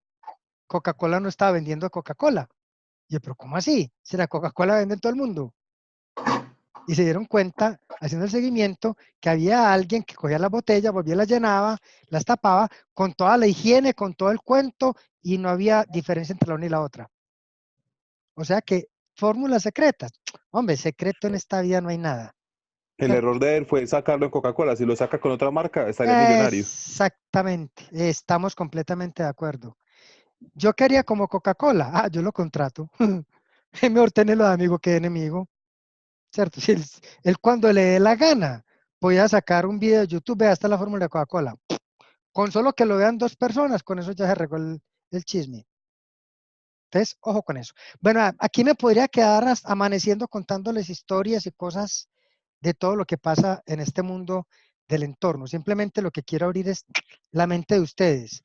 Coca-Cola no estaba vendiendo Coca-Cola. Y yo, pero ¿cómo así? Si la Coca-Cola vende en todo el mundo. Y se dieron cuenta, haciendo el seguimiento, que había alguien que cogía la botella, volvía, la llenaba, las tapaba, con toda la higiene, con todo el cuento, y no había diferencia entre la una y la otra. O sea que fórmulas secretas. Hombre, secreto en esta vida no hay nada. El ¿Cierto? error de él fue sacarlo en Coca-Cola. Si lo saca con otra marca, estaría millonario. Exactamente, estamos completamente de acuerdo. Yo quería como Coca-Cola, yo lo contrato. Es mejor tenerlo de amigo que de enemigo, ¿cierto? Si él cuando le dé la gana, podía sacar un video de YouTube, vea, esta es la fórmula de Coca-Cola. Con solo que lo vean dos personas, con eso ya se regó el chisme. Entonces, ojo con eso. Bueno, aquí me podría quedar amaneciendo contándoles historias y cosas de todo lo que pasa en este mundo del entorno. Simplemente lo que quiero abrir es la mente de ustedes.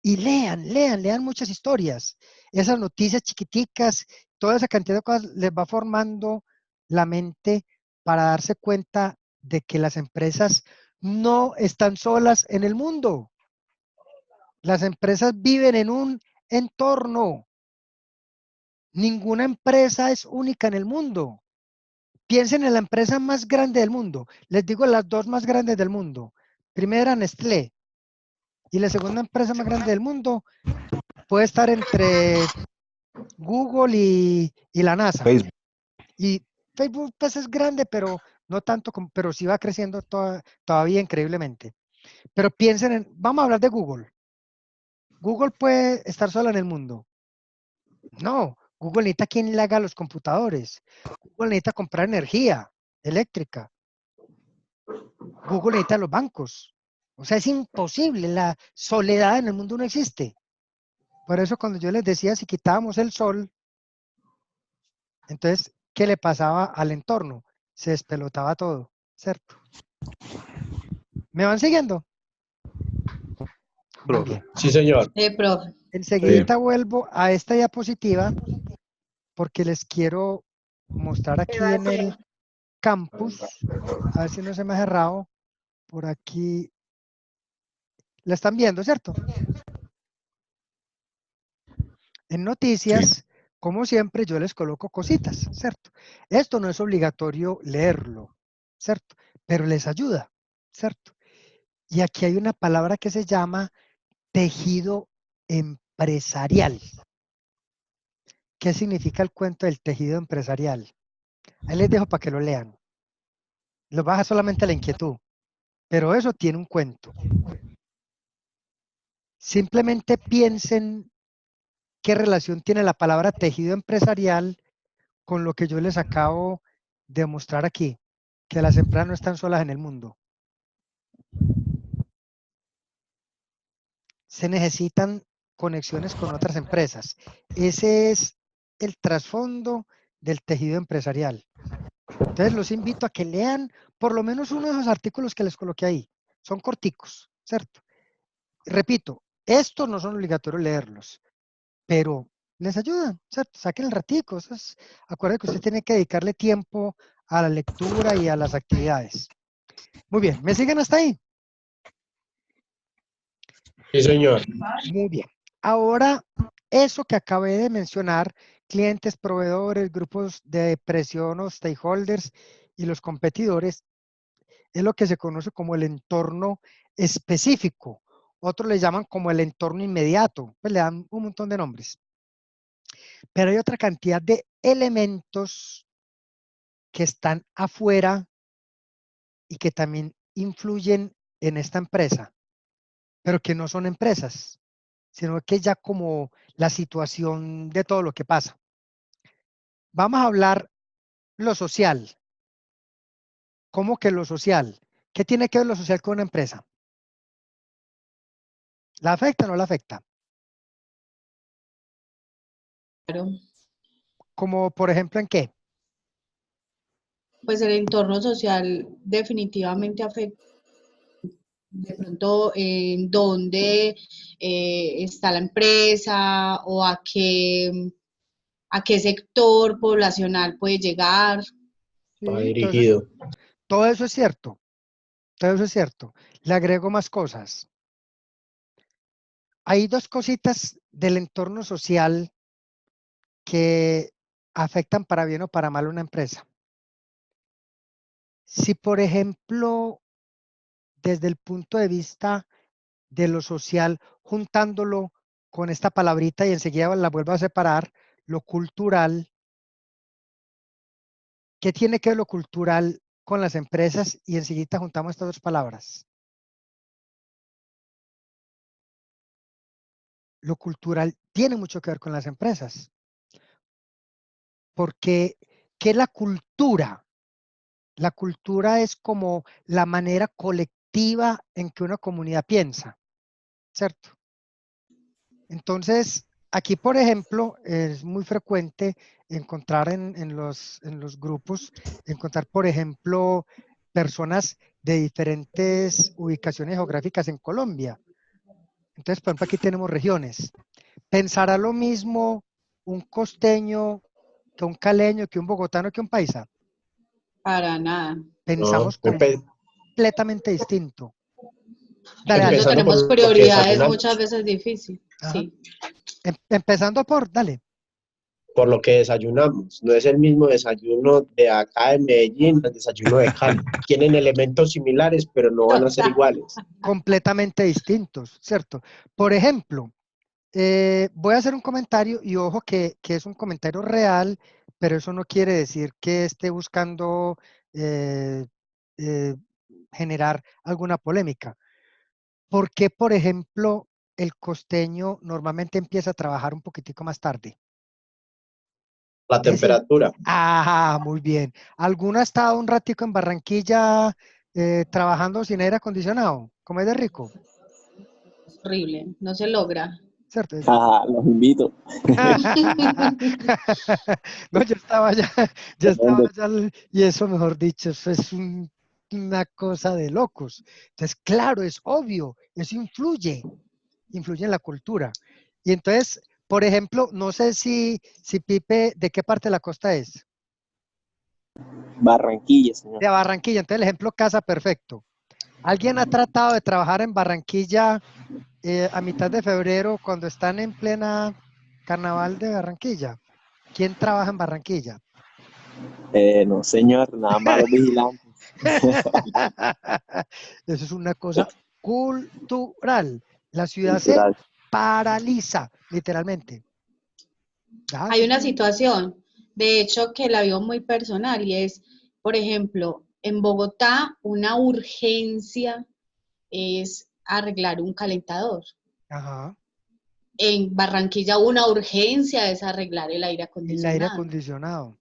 Y lean muchas historias. Esas noticias chiquiticas, toda esa cantidad de cosas les va formando la mente para darse cuenta de que las empresas no están solas en el mundo. Las empresas viven en un entorno. Ninguna empresa es única en el mundo. Piensen en la empresa más grande del mundo. Les digo las dos más grandes del mundo. Primera, Nestlé. Y la segunda empresa más grande del mundo puede estar entre Google y la NASA. Facebook. Y Facebook pues es grande, pero no tanto, pero sí va creciendo todavía increíblemente. Pero piensen vamos a hablar de Google. Google puede estar sola en el mundo. No, Google necesita quien le haga los computadores. Google necesita comprar energía eléctrica. Google necesita los bancos. O sea, es imposible. La soledad en el mundo no existe. Por eso cuando yo les decía, si quitábamos el sol, entonces, ¿qué le pasaba al entorno? Se despelotaba todo, ¿cierto? ¿Me van siguiendo? Van Profe. bien. Sí, señor. Profe. Enseguida vuelvo a esta diapositiva porque les quiero mostrar aquí en el campus, a ver si no se me ha cerrado, por aquí, la están viendo, ¿cierto? En noticias, como siempre, yo les coloco cositas, ¿cierto? Esto no es obligatorio leerlo, ¿cierto? Pero les ayuda, ¿cierto? Y aquí hay una palabra que se llama tejido empresarial. ¿Qué significa el cuento del tejido empresarial? Ahí les dejo para que lo lean. Los baja solamente la inquietud. Pero eso tiene un cuento. Simplemente piensen qué relación tiene la palabra tejido empresarial con lo que yo les acabo de mostrar aquí, que las empresas no están solas en el mundo. Se necesitan conexiones con otras empresas. Ese es el trasfondo del tejido empresarial. Entonces los invito a que lean por lo menos uno de esos artículos que les coloqué ahí. Son corticos, ¿cierto? Repito, estos no son obligatorios leerlos, pero les ayudan, ¿cierto? Saquen el ratico. Acuérdense que usted tiene que dedicarle tiempo a la lectura y a las actividades. Muy bien, ¿me siguen hasta ahí? Sí, señor. Muy bien. Ahora, eso que acabé de mencionar, clientes, proveedores, grupos de presión o stakeholders y los competidores, es lo que se conoce como el entorno específico. Otros le llaman como el entorno inmediato, pues le dan un montón de nombres. Pero hay otra cantidad de elementos que están afuera y que también influyen en esta empresa, pero que no son empresas, sino que ya como la situación de todo lo que pasa. Vamos a hablar lo social. ¿Cómo que lo social? ¿Qué tiene que ver lo social con una empresa? ¿La afecta o no la afecta? Claro. Como por ejemplo, ¿en qué? Pues el entorno social definitivamente afecta. De pronto, en dónde está la empresa o a qué sector poblacional puede llegar. Va Sí, dirigido. todo eso es cierto. Todo eso es cierto. Le agrego más cosas. Hay dos cositas del entorno social que afectan para bien o para mal una empresa. Si, por ejemplo, desde el punto de vista de lo social, juntándolo con esta palabrita y enseguida la vuelvo a separar, lo cultural, ¿qué tiene que ver lo cultural con las empresas? Y enseguida juntamos estas dos palabras. Lo cultural tiene mucho que ver con las empresas. Porque, ¿qué es la cultura? La cultura es como la manera colectiva en que una comunidad piensa, ¿cierto? Entonces, aquí, por ejemplo, es muy frecuente encontrar en los grupos, encontrar, por ejemplo, personas de diferentes ubicaciones geográficas en Colombia. Entonces, por ejemplo, aquí tenemos regiones. ¿Pensará lo mismo un costeño que un caleño, que un bogotano, que un paisa? Para nada. No, Pensamos completamente distinto. Dale, Por dale. eso empezando tenemos por lo que prioridades muchas desayunamos. veces difíciles. Ajá. Sí. Empezando por, dale. Por lo que desayunamos. No es el mismo desayuno de acá de Medellín al desayuno de Cali. Tienen elementos similares, pero no van a ser iguales. Completamente distintos, ¿cierto? Por ejemplo, voy a hacer un comentario y ojo que es un comentario real, pero eso no quiere decir que esté buscando eh, eh, generar alguna polémica. ¿Por qué, por ejemplo, el costeño normalmente empieza a trabajar un poquitico más tarde? La Ese. temperatura. Ah, muy bien. ¿Alguno ha estado un ratico en Barranquilla trabajando sin aire acondicionado? ¿Cómo es de rico? Es horrible. No se logra. ¿Cierto? Ajá, los invito. No, yo estaba allá y eso, mejor dicho, eso es una cosa de locos. Entonces, claro, es obvio, eso influye en la cultura. Y entonces, por ejemplo, no sé si Pipe, ¿de qué parte de la costa es? Barranquilla, señor. De Barranquilla. Entonces, el ejemplo casa perfecto. ¿Alguien ha tratado de trabajar en Barranquilla a mitad de febrero cuando están en plena carnaval de Barranquilla? ¿Quién trabaja en Barranquilla? No, señor, nada más los vigilantes. Eso es una cosa cultural. La ciudad se Cultural. paraliza, literalmente. Hay una situación, de hecho, que la vivo muy personal y es, por ejemplo, En Bogotá, una urgencia es arreglar un calentador. Ajá. En Barranquilla, una urgencia es arreglar el aire El aire acondicionado. acondicionado.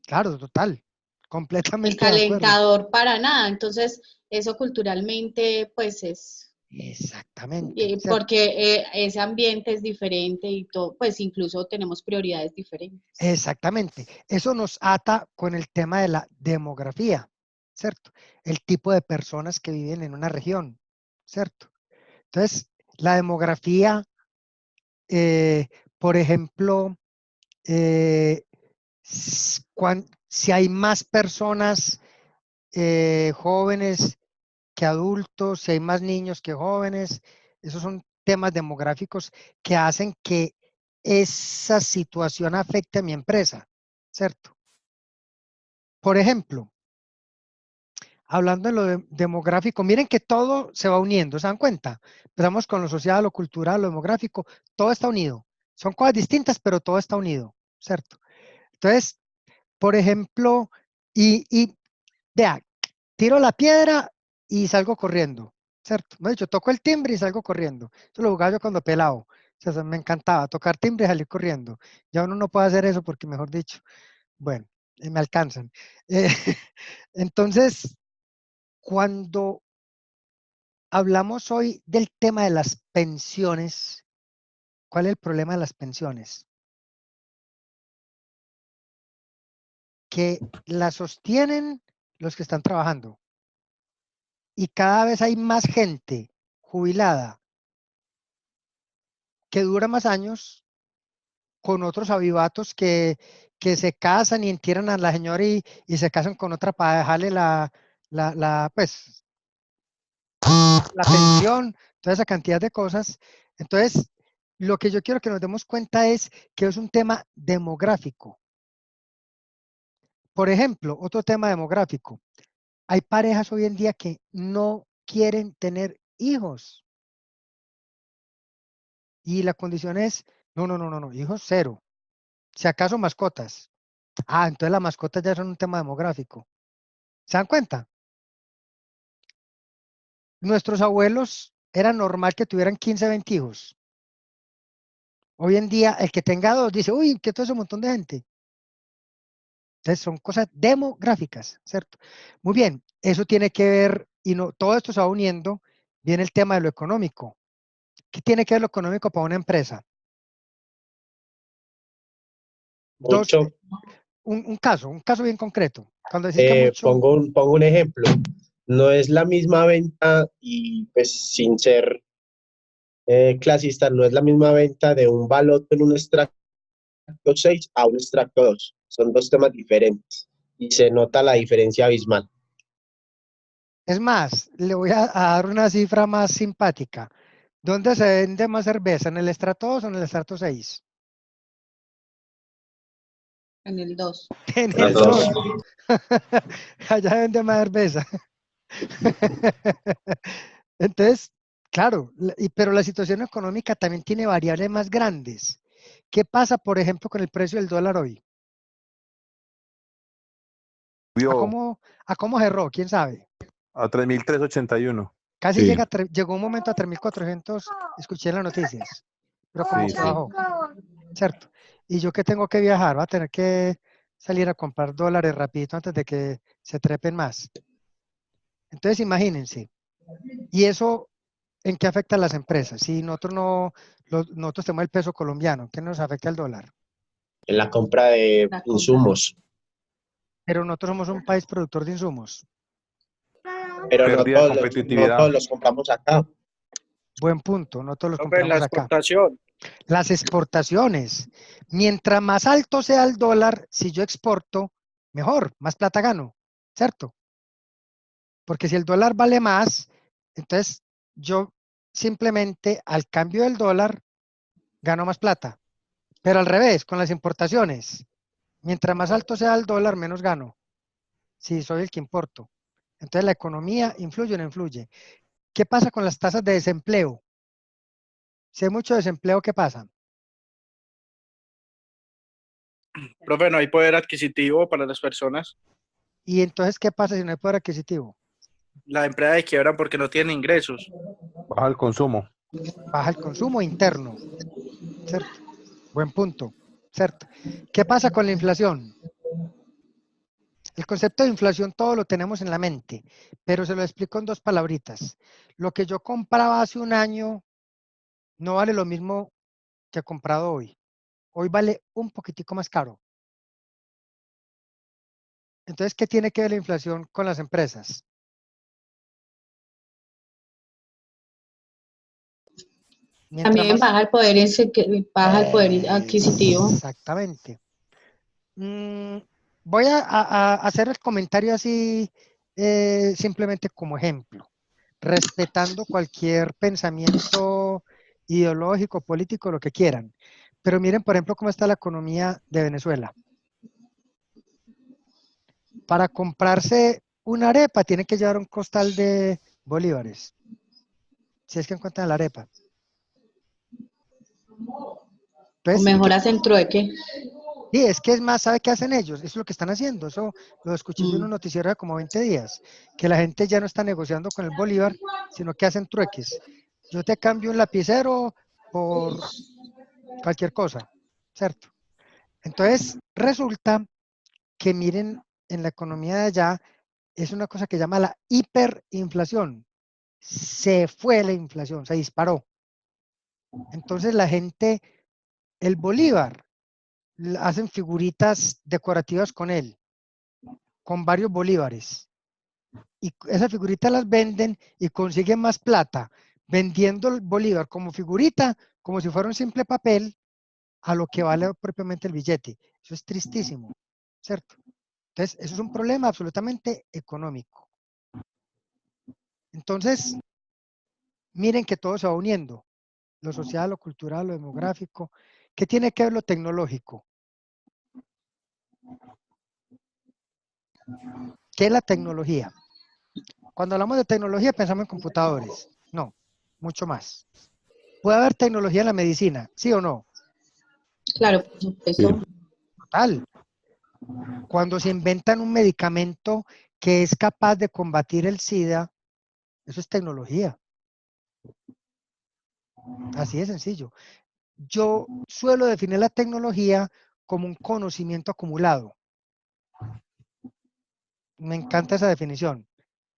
Claro, total. El Completamente de acuerdo. calentador para nada. Entonces, eso culturalmente, pues es, Exactamente. ¿Cierto? porque ese ambiente es diferente y todo, pues incluso tenemos prioridades diferentes. Exactamente. Eso nos ata con el tema de la demografía, ¿cierto? El tipo de personas que viven en una región, ¿cierto? Entonces, la demografía, por ejemplo, si hay más personas jóvenes que adultos, si hay más niños que jóvenes, esos son temas demográficos que hacen que esa situación afecte a mi empresa, ¿cierto? Por ejemplo, hablando de lo demográfico, miren que todo se va uniendo, ¿se dan cuenta? Empezamos con lo social, lo cultural, lo demográfico, todo está unido. Son cosas distintas, pero todo está unido, ¿cierto? Entonces, por ejemplo, vea, tiro la piedra y salgo corriendo, ¿cierto? Me he dicho, toco el timbre y salgo corriendo. Eso lo jugaba yo cuando pelado. O sea, me encantaba tocar timbre y salir corriendo. Ya uno no puede hacer eso porque, mejor dicho, bueno, me alcanzan. Eh, entonces, cuando hablamos hoy del tema de las pensiones, ¿cuál es el problema de las pensiones? Que las sostienen los que están trabajando y cada vez hay más gente jubilada que dura más años con otros avivatos que se casan y entierran a la señora y se casan con otra para dejarle pues, la pensión, toda esa cantidad de cosas. Entonces, lo que yo quiero que nos demos cuenta es que es un tema demográfico. Por ejemplo, otro tema demográfico. Hay parejas hoy en día que no quieren tener hijos. Y la condición es, no, hijos cero. Si acaso mascotas. Ah, entonces las mascotas ya son un tema demográfico. ¿Se dan cuenta? Nuestros abuelos era normal que tuvieran 15, 20 hijos. Hoy en día, el que tenga dos dice, uy, ¿qué todo ese montón de gente? Entonces son cosas demográficas, ¿cierto? Muy bien, eso tiene que ver, y no, todo esto se va uniendo, viene el tema de lo económico. ¿Qué tiene que ver lo económico para una empresa? Dos, Mucho. un caso bien concreto. Cuando decís que mucho, Pongo un ejemplo. No es la misma venta y pues sin ser clasista, no es la misma venta de un baloto en un extracto 6 a un extracto 2. Son dos temas diferentes y se nota la diferencia abismal. es más, le voy a dar una cifra más simpática. ¿Dónde se vende más cerveza? ¿En el estrato 2 o en el estrato 6? En el 2. En Las el dos. 2. Allá vende más cerveza. Entonces, claro, pero la situación económica también tiene variables más grandes. ¿Qué pasa, por ejemplo, con el precio del dólar hoy? ¿A Subió cómo, a cómo cerró? ¿Quién sabe? a 3.381. Casi Sí. llegó un momento a 3.400, escuché en las noticias, pero como Sí, que sí. bajó, ¿cierto? Y yo que tengo que viajar, va a tener que salir a comprar dólares rapidito antes de que se trepen más. Entonces, imagínense, ¿y eso en qué afecta a las empresas? Si nosotros nosotros tenemos el peso colombiano, ¿qué nos afecta el dólar? En la compra de La compra. insumos, Pero nosotros somos un país productor de insumos. pero Pérdida de no competitividad. todos los compramos acá. Buen punto, no todos los Profe, la compramos acá. exportación. Las exportaciones. Mientras más alto sea el dólar, si yo exporto, mejor, más plata gano, ¿cierto? Porque si el dólar vale más, entonces yo simplemente al cambio del dólar gano más plata. Pero al revés, con las importaciones, mientras más alto sea el dólar, menos gano. Si soy el que importo. Entonces la economía influye o no influye. ¿Qué pasa con las tasas de desempleo? Si hay mucho desempleo, ¿qué pasa? Profe, no hay poder adquisitivo para las personas. Y entonces, ¿qué pasa si no hay poder adquisitivo? Las empresas se quiebran porque no tienen ingresos. Baja el consumo. Baja el consumo interno, ¿cierto? Buen punto, ¿cierto? ¿Qué pasa con la inflación? El concepto de inflación todo lo tenemos en la mente, pero se lo explico en dos palabritas. Lo que yo compraba hace un año no vale lo mismo que he comprado hoy. Hoy vale un poquitico más caro. Entonces, ¿qué tiene que ver la inflación con las empresas? Mientras También más... baja el poder adquisitivo. Exactamente. Voy a hacer el comentario así simplemente como ejemplo, respetando cualquier pensamiento ideológico, político, lo que quieran. Pero miren, por ejemplo, cómo está la economía de Venezuela. Para comprarse una arepa tiene que llevar un costal de bolívares, si es que encuentran la arepa. O Entonces, mejor hacen trueque. sí, es que es más, ¿sabe qué hacen ellos? Eso es lo que están haciendo. Eso lo escuché yo en un Mm. noticiero de como 20 días, que la gente ya no está negociando con el bolívar, sino que hacen trueques. Yo te cambio un lapicero por cualquier cosa, ¿cierto? Entonces, resulta que miren, en la economía de allá es una cosa que llama la hiperinflación. Se fue la inflación, se disparó. Entonces la gente, el bolívar, hacen figuritas decorativas con él, con varios bolívares. Y esas figuritas las venden y consiguen más plata vendiendo el bolívar como figurita, como si fuera un simple papel, a lo que vale propiamente el billete. Eso es tristísimo, ¿cierto? Entonces, eso es un problema absolutamente económico. Entonces, miren que todo se va uniendo, lo social, lo cultural, lo demográfico. ¿Qué tiene que ver lo tecnológico? ¿Qué es la tecnología? Cuando hablamos de tecnología pensamos en computadores. No, mucho más. ¿Puede haber tecnología en la medicina? ¿Sí o no? Claro, por supuesto. Total. Cuando se inventan un medicamento que es capaz de combatir el SIDA, eso es tecnología. Así de sencillo. Yo suelo definir la tecnología como un conocimiento acumulado. Me encanta esa definición.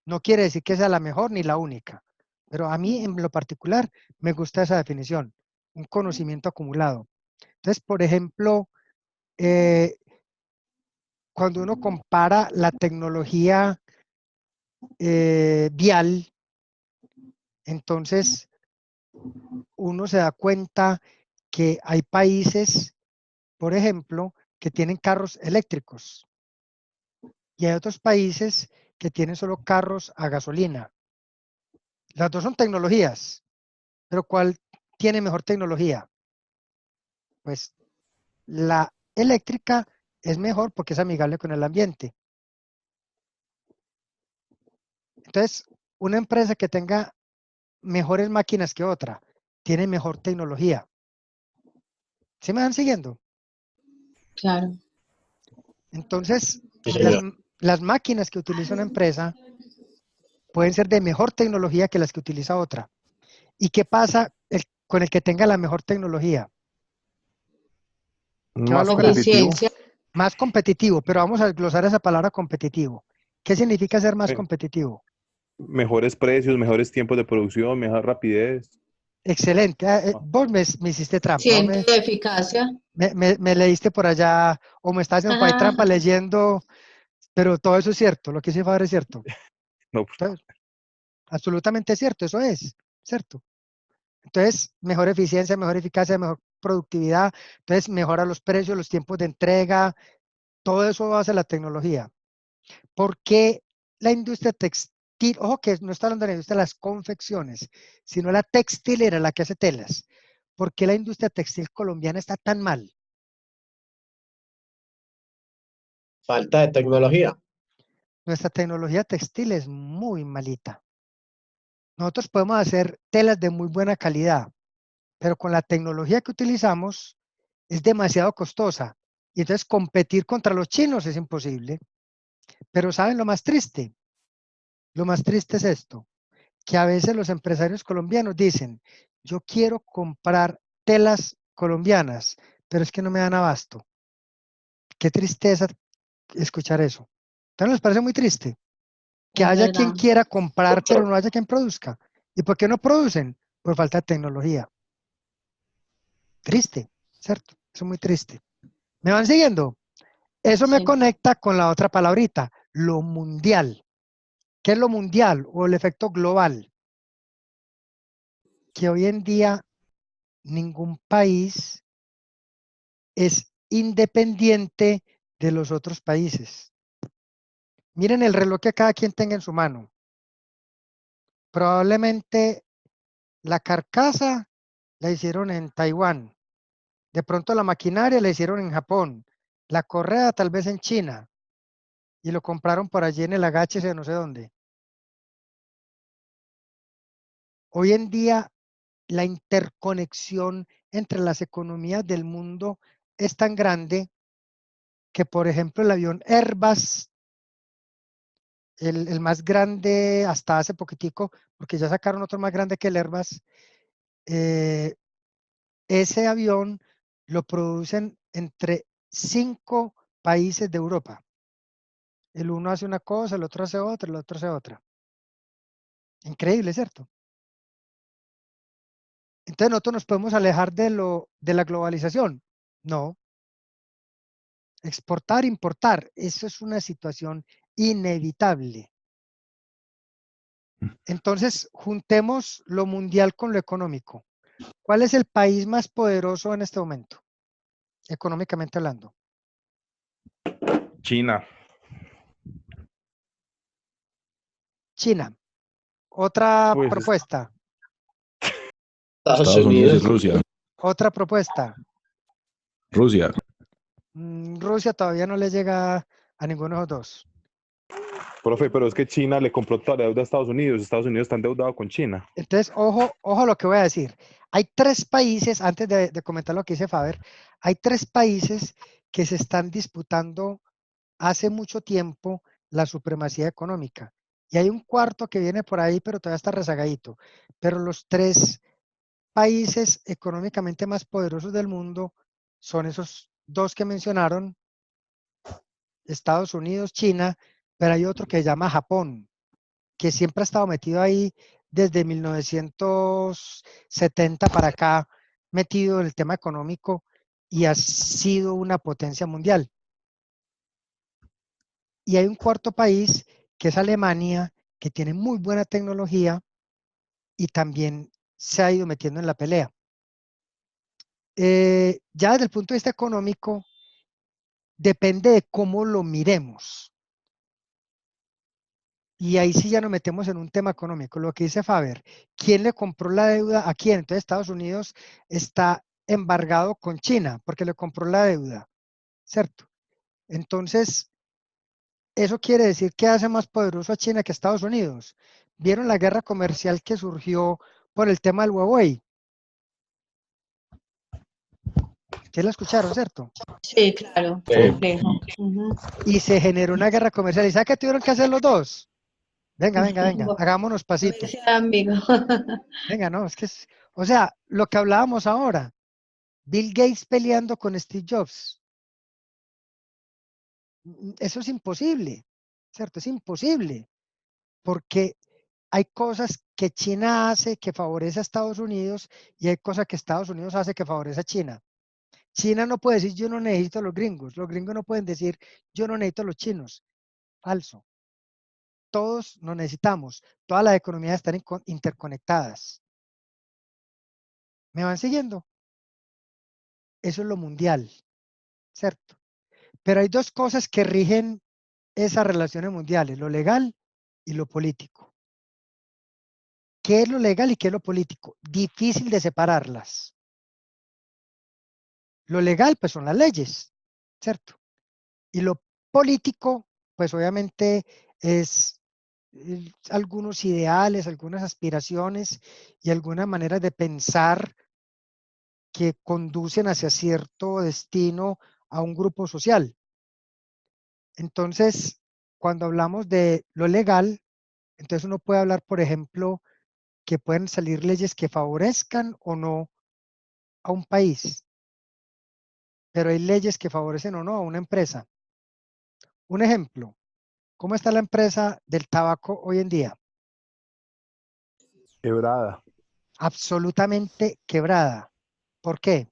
No quiere decir que sea la mejor ni la única, pero a mí en lo particular me gusta esa definición, un conocimiento acumulado. Entonces, por ejemplo, cuando uno compara la tecnología vial, entonces uno se da cuenta que hay países, por ejemplo, que tienen carros eléctricos y hay otros países que tienen solo carros a gasolina. Las dos son tecnologías, pero ¿cuál tiene mejor tecnología? Pues la eléctrica es mejor porque es amigable con el ambiente. Entonces, una empresa que tenga mejores máquinas que otra, tiene mejor tecnología. ¿Sí me van siguiendo? Claro. Entonces, Sí, las, señor. las máquinas que utiliza una empresa pueden ser de mejor tecnología que las que utiliza otra. ¿Y qué pasa con el que tenga la mejor tecnología? ¿Qué va a Más lograr? competitivo. Eficiencia. Más competitivo, pero vamos a glosar esa palabra competitivo. ¿Qué significa ser más me- competitivo? Mejores precios, mejores tiempos de producción, mejor rapidez. Excelente. Ah, Vos me hiciste trampa, Eficiente de eficacia. me leíste por allá, o me estás haciendo por ahí trampa leyendo, pero todo eso es cierto, lo que hice Faber es cierto. no, pues, Entonces, absolutamente cierto, eso es, ¿cierto? Entonces, mejor eficiencia, mejor eficacia, mejor productividad, entonces mejora los precios, los tiempos de entrega, todo eso hace la tecnología. ¿Por qué la industria textil, ojo que no está hablando de la industria de las confecciones, sino la textilera, la que hace telas? ¿Por qué la industria textil colombiana está tan mal? Falta de tecnología. Nuestra tecnología textil es muy malita. Nosotros podemos hacer telas de muy buena calidad, pero con la tecnología que utilizamos es demasiado costosa. Y entonces competir contra los chinos es imposible. Pero ¿saben lo más triste? Lo más triste es esto, que a veces los empresarios colombianos dicen, yo quiero comprar telas colombianas, pero es que no me dan abasto. Qué tristeza escuchar eso. ¿Entonces les parece muy triste? Que Es haya quien verdad. quiera comprar, pero no haya quien produzca. ¿Y por qué no producen? Por falta de tecnología. Triste, ¿cierto? Eso es muy triste. ¿Me van siguiendo? Eso me Sí. conecta con la otra palabrita, lo mundial. ¿Qué es lo mundial o el efecto global? Que hoy en día ningún país es independiente de los otros países. Miren el reloj que cada quien tenga en su mano. Probablemente la carcasa la hicieron en Taiwán. De pronto la maquinaria la hicieron en Japón. La correa tal vez en China. Y lo compraron por allí en el agache de no sé dónde. Hoy en día la interconexión entre las economías del mundo es tan grande que, por ejemplo, el avión Airbus, el más grande hasta hace poquitico, porque ya sacaron otro más grande que el Airbus, ese avión lo producen entre 5 países de Europa. El uno hace una cosa, el otro hace otra, el otro hace otra. Increíble, ¿cierto? Entonces nosotros nos podemos alejar de la globalización. No. Exportar, importar, eso es una situación inevitable. Entonces, juntemos lo mundial con lo económico. ¿Cuál es el país más poderoso en este momento, económicamente hablando? China. China. Otra Pues propuesta. Estados Estados Unidos y Unidos. Rusia. Otra propuesta. Rusia. Rusia todavía no le llega a ninguno de los dos. profe, pero es que China le compró toda la deuda a Estados Unidos. Estados Unidos está endeudado con China. Entonces, ojo, ojo a lo que voy a decir. Hay 3 países, antes de comentar lo que dice Faber, hay 3 países que se están disputando hace mucho tiempo la supremacía económica. Y hay un cuarto que viene por ahí, pero todavía está rezagadito. Pero los 3 países económicamente más poderosos del mundo son esos 2 que mencionaron, Estados Unidos, China, pero hay otro que se llama Japón, que siempre ha estado metido ahí desde 1970 para acá, metido en el tema económico y ha sido una potencia mundial. Y hay un cuarto país que es Alemania, que tiene muy buena tecnología y también se ha ido metiendo en la pelea. Ya desde el punto de vista económico, depende de cómo lo miremos. Y ahí sí ya nos metemos en un tema económico. Lo que dice Faber, ¿quién le compró la deuda a quién? Entonces Estados Unidos está embargado con China porque le compró la deuda, ¿cierto? Entonces, eso quiere decir que hace más poderoso a China que a Estados Unidos. ¿Vieron la guerra comercial que surgió por el tema del Huawei? ¿Ustedes la escucharon, cierto? Sí, claro, complejo. Ujú. Y se generó una guerra comercial. ¿Y sabe qué tuvieron que hacer los dos? Venga, venga, venga, hagámonos pasito. Comercio amigo. Venga, no, es que es, o sea, lo que hablábamos ahora, Bill Gates peleando con Steve Jobs. Eso es imposible, ¿cierto? Es imposible, porque hay cosas que China hace que favorece a Estados Unidos y hay cosas que Estados Unidos hace que favorece a China. China no puede decir yo no necesito a los gringos no pueden decir yo no necesito a los chinos. Falso. Todos nos necesitamos, todas las economías están interconectadas. ¿Me van siguiendo? Eso es lo mundial, ¿cierto? Pero hay 2 cosas que rigen esas relaciones mundiales, lo legal y lo político. ¿Qué es lo legal y qué es lo político? Difícil de separarlas. Lo legal, pues son las leyes, ¿cierto? Y lo político, pues obviamente es algunos ideales, algunas aspiraciones y algunas maneras de pensar que conducen hacia cierto destino a un grupo social. Entonces, cuando hablamos de lo legal, entonces uno puede hablar, por ejemplo, que pueden salir leyes que favorezcan o no a un país, pero hay leyes que favorecen o no a una empresa. Un ejemplo, ¿cómo está la empresa del tabaco hoy en día? Quebrada. Absolutamente quebrada. ¿Por qué?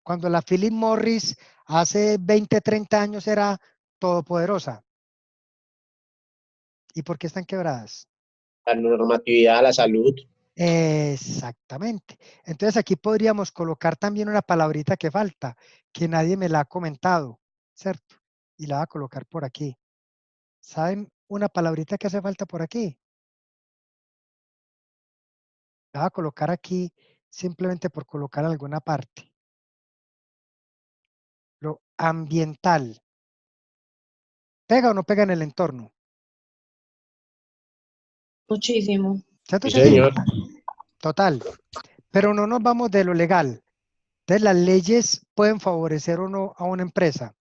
Cuando la Philip Morris hace 20, 30 años era todopoderosa. ¿Y por qué están quebradas? La normatividad, la salud. Exactamente. Entonces aquí podríamos colocar también una palabrita que falta, que nadie me la ha comentado, ¿cierto? Y la voy a colocar por aquí. ¿Saben una palabrita que hace falta por aquí? La voy a colocar aquí simplemente por colocar alguna parte. Lo ambiental. ¿Pega o no pega en el entorno? Muchísimo. ¿Cierto Sí, que sí? señor. Total. Pero no nos vamos de lo legal. Entonces las leyes pueden favorecer o no a una empresa.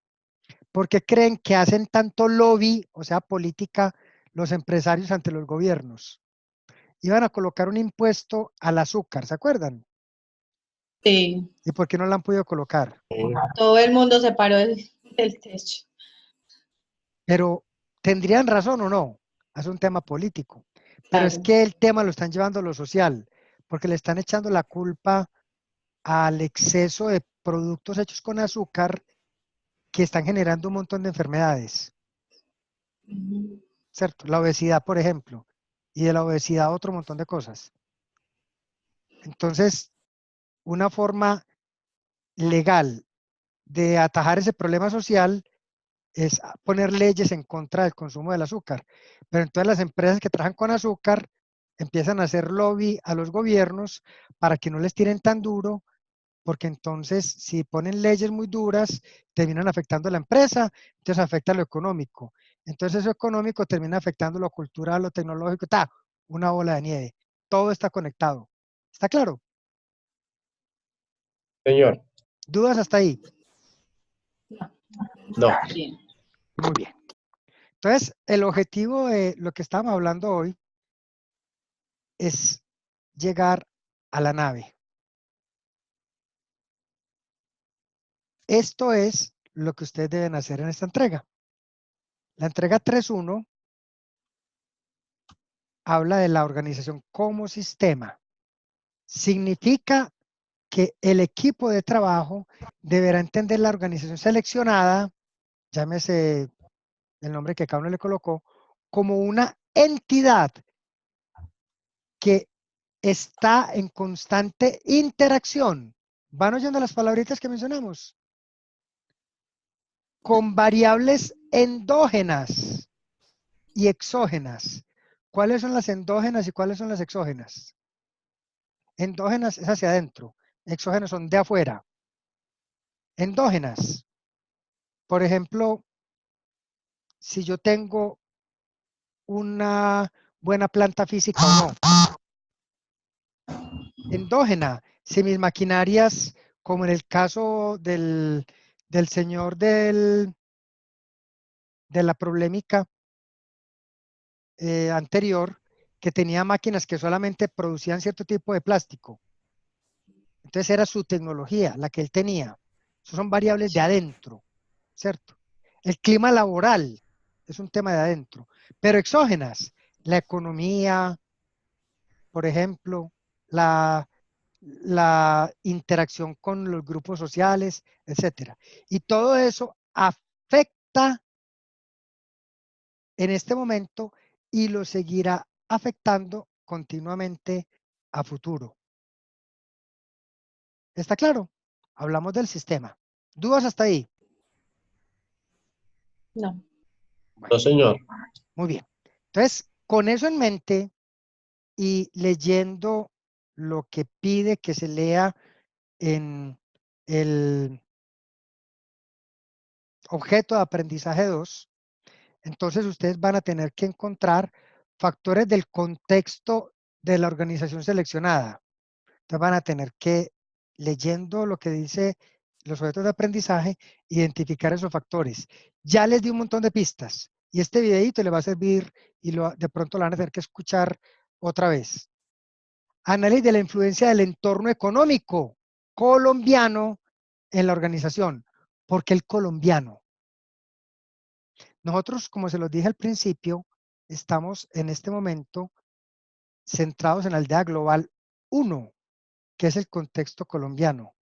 ¿Por qué creen que hacen tanto lobby, o sea, política, los empresarios ante los gobiernos? Iban a colocar un impuesto al azúcar, ¿se acuerdan? Sí. ¿Y por qué no lo han podido colocar? Todo el mundo se paró del techo. Pero, ¿tendrían razón o no? Es un tema político. Pero es Claro. que el tema lo están llevando a lo social, porque le están echando la culpa al exceso de productos hechos con azúcar que están generando un montón de enfermedades, Ujú. ¿cierto? La obesidad, por ejemplo, y de la obesidad otro montón de cosas. Entonces, una forma legal de atajar ese problema social es poner leyes en contra del consumo del azúcar. Pero entonces las empresas que trabajan con azúcar empiezan a hacer lobby a los gobiernos para que no les tiren tan duro, porque entonces si ponen leyes muy duras, terminan afectando a la empresa, entonces afecta lo económico. Entonces eso económico termina afectando lo cultural, lo tecnológico, una bola de nieve. Todo está conectado. ¿Está claro? Señor. ¿Dudas hasta ahí? No. Bien. Muy bien. Entonces, el objetivo de lo que estamos hablando hoy es llegar a la nave. Esto es lo que ustedes deben hacer en esta entrega. La entrega 3.1 habla de la organización como sistema. Significa que el equipo de trabajo deberá entender la organización seleccionada, llámese el nombre que cada uno le colocó, como una entidad que está en constante interacción. ¿Van oyendo las palabritas que mencionamos? Con variables endógenas y exógenas. ¿Cuáles son las endógenas y cuáles son las exógenas? Endógenas es hacia adentro, exógenas son de afuera. Endógenas, por ejemplo, si yo tengo una buena planta física o no. Endógena, si mis maquinarias, como en el caso del señor de la problemática anterior, que tenía máquinas que solamente producían cierto tipo de plástico. Entonces era su tecnología, la que él tenía. Esas son variables de adentro, ¿cierto? El clima laboral es un tema de adentro, pero exógenas, la economía, por ejemplo, la interacción con los grupos sociales, etcétera. Y todo eso afecta en este momento y lo seguirá afectando continuamente a futuro. ¿Está claro? Hablamos del sistema. ¿Dudas hasta ahí? No. No, señor. Muy bien. Entonces, con eso en mente y leyendo lo que pide que se lea en el objeto de aprendizaje 2, entonces ustedes van a tener que encontrar factores del contexto de la organización seleccionada. Entonces van a tener que, leyendo lo que dice los objetos de aprendizaje, identificar esos factores. Ya les di un montón de pistas. Y este videito le va a servir y de pronto lo van a tener que escuchar otra vez. Análisis de la influencia del entorno económico colombiano en la organización. ¿Por qué el colombiano? Nosotros, como se los dije al principio, estamos en este momento centrados en la aldea global 1, que es el contexto colombiano.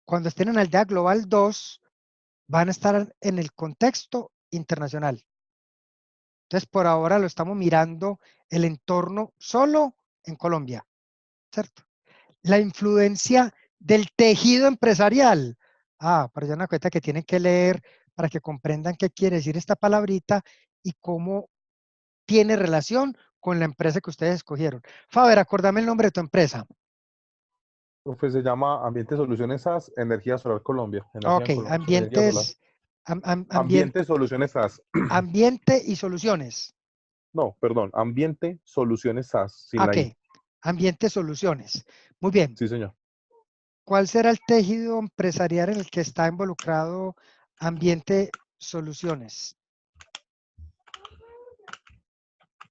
Cuando estén en la aldea global 2, van a estar en el contexto internacional. Entonces, por ahora lo estamos mirando el entorno solo en Colombia, ¿cierto? La influencia del tejido empresarial. Pero ya una cuenta que tienen que leer para que comprendan qué quiere decir esta palabrita y cómo tiene relación con la empresa que ustedes escogieron. Faber, acordame el nombre de tu empresa. Profe, se llama Ambiente Soluciones SAS, Energía Solar Colombia. Energía Ok, en Colombia, energía solar. Ambiente Soluciones SAS. Ambiente y soluciones. No, perdón, Ambiente Soluciones SAS, sin la I. Ok, ambiente soluciones. Muy bien. Sí, señor. ¿Cuál será el tejido empresarial en el que está involucrado ambiente soluciones?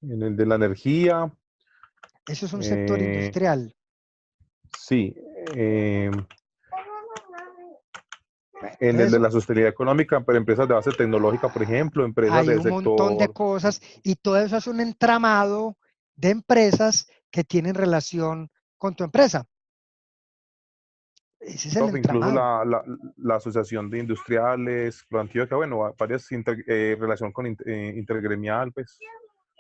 En el de la energía. Eso es un sector industrial. Sí. Bueno, En el de eso, la sostenibilidad económica, pero empresas de base tecnológica, por ejemplo, empresas hay del un montón de sector. cosas y todo eso es un entramado de empresas que tienen relación con tu empresa. Ese es el Profe, incluso entramado. la Asociación de Industriales, Proantioquia, bueno, varias relación con intergremial, pues,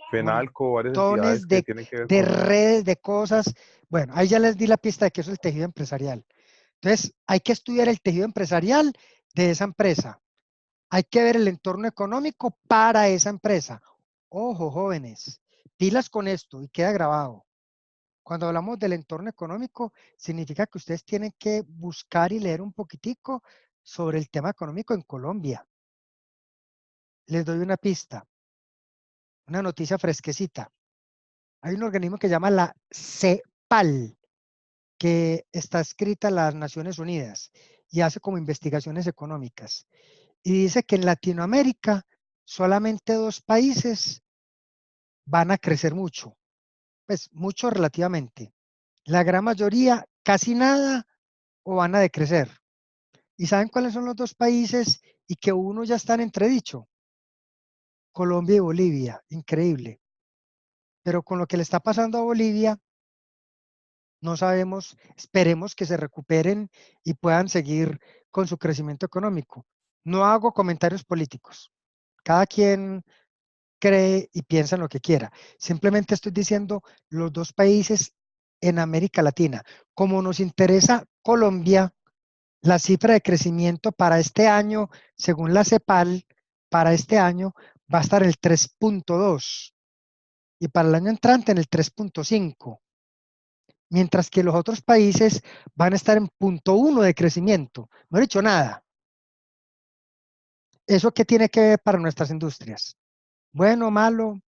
FENALCO, varias entidades Montones que tienen que ver de con. redes, de cosas. Bueno, ahí ya les di la pista de que eso es el tejido empresarial. Entonces, hay que estudiar el tejido empresarial de esa empresa. Hay que ver el entorno económico para esa empresa. Ojo, jóvenes, pilas con esto y queda grabado. Cuando hablamos del entorno económico, significa que ustedes tienen que buscar y leer un poquitico sobre el tema económico en Colombia. Les doy una pista, una noticia fresquecita. Hay un organismo que se llama la CEPAL, que está escrita en las Naciones Unidas y hace como investigaciones económicas. Y dice que en Latinoamérica solamente 2 países van a crecer mucho, pues mucho relativamente. La gran mayoría, casi nada, o van a decrecer. ¿Y saben cuáles son los 2 países y que uno ya está en entredicho? Colombia y Bolivia, increíble. Pero con lo que le está pasando a Bolivia, no sabemos, esperemos que se recuperen y puedan seguir con su crecimiento económico. No hago comentarios políticos. Cada quien cree y piensa en lo que quiera. Simplemente estoy diciendo los 2 países en América Latina. Como nos interesa Colombia, la cifra de crecimiento para este año, según la CEPAL, para este año va a estar en el 3.2 y para el año entrante en el 3.5, mientras que los otros países van a estar en 0.1 de crecimiento. No he dicho nada. ¿Eso qué tiene que ver para nuestras industrias? Bueno, malo.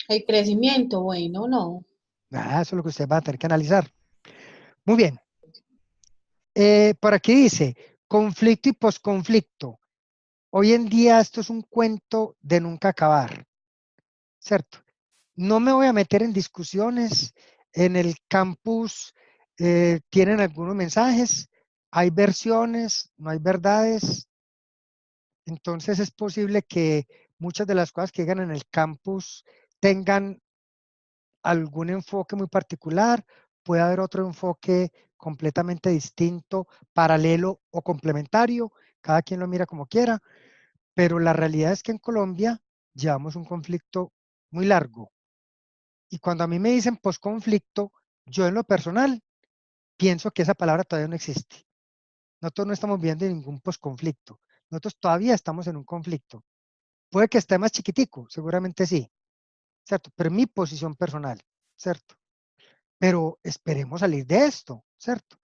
El crecimiento, bueno, no. Eso es lo que usted va a tener que analizar. Muy bien. Por aquí dice, conflicto y posconflicto. Hoy en día esto es un cuento de nunca acabar, ¿cierto? No me voy a meter en discusiones. En el campus tienen algunos mensajes, hay versiones, no hay verdades. Entonces es posible que muchas de las cosas que digan en el campus tengan algún enfoque muy particular, puede haber otro enfoque completamente distinto, paralelo o complementario, cada quien lo mira como quiera, pero la realidad es que en Colombia llevamos un conflicto muy largo. Y cuando a mí me dicen posconflicto, yo en lo personal pienso que esa palabra todavía no existe. Nosotros no estamos viendo ningún posconflicto. Nosotros todavía estamos en un conflicto. Puede que esté más chiquitico, seguramente sí, ¿cierto? Pero mi posición personal, ¿cierto? Pero esperemos salir de esto, ¿cierto?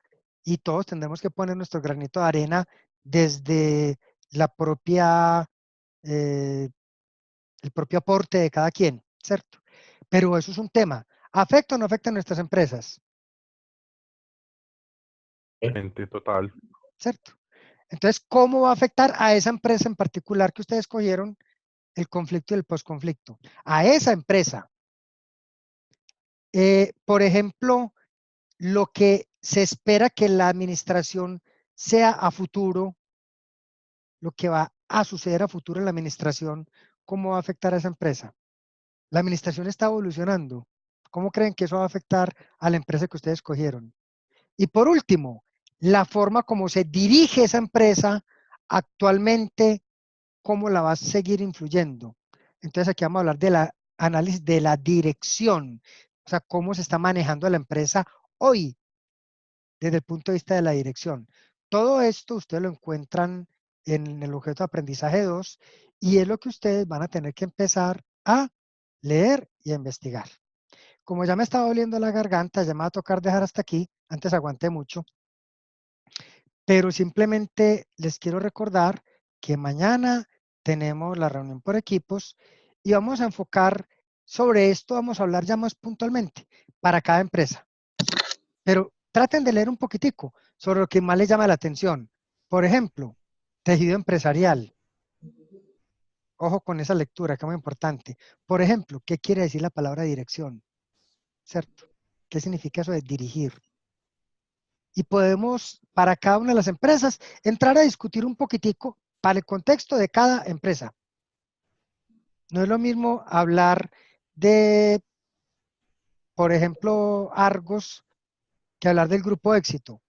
Y todos tendremos que poner nuestro granito de arena desde la propia, el propio aporte de cada quien, ¿cierto? Pero eso es un tema. ¿Afecta o no afecta a nuestras empresas? Total. ¿Cierto? Entonces, ¿cómo va a afectar a esa empresa en particular que ustedes escogieron el conflicto y el posconflicto? A esa empresa. Por ejemplo, lo que se espera que la administración sea a futuro, lo que va a suceder a futuro en la administración, ¿cómo va a afectar a esa empresa? La administración está evolucionando. ¿Cómo creen que eso va a afectar a la empresa que ustedes escogieron? Y por último, la forma como se dirige esa empresa actualmente, ¿cómo la va a seguir influyendo? Entonces aquí vamos a hablar de la análisis de la dirección, o sea, cómo se está manejando la empresa hoy desde el punto de vista de la dirección. Todo esto ustedes lo encuentran en el objeto de aprendizaje 2 y es lo que ustedes van a tener que empezar a leer y a investigar. Como ya me estaba doliendo la garganta, ya me va a tocar dejar hasta aquí, antes aguanté mucho, pero simplemente les quiero recordar que mañana tenemos la reunión por equipos y vamos a enfocar sobre esto, vamos a hablar ya más puntualmente para cada empresa. Pero traten de leer un poquitico sobre lo que más les llama la atención. Por ejemplo, tejido empresarial. Ojo con esa lectura, que es muy importante. Por ejemplo, ¿qué quiere decir la palabra dirección? ¿Cierto? ¿Qué significa eso de dirigir? Y podemos, para cada una de las empresas, entrar a discutir un poquitico para el contexto de cada empresa. No es lo mismo hablar de, por ejemplo, Argos, que hablar del grupo Éxito,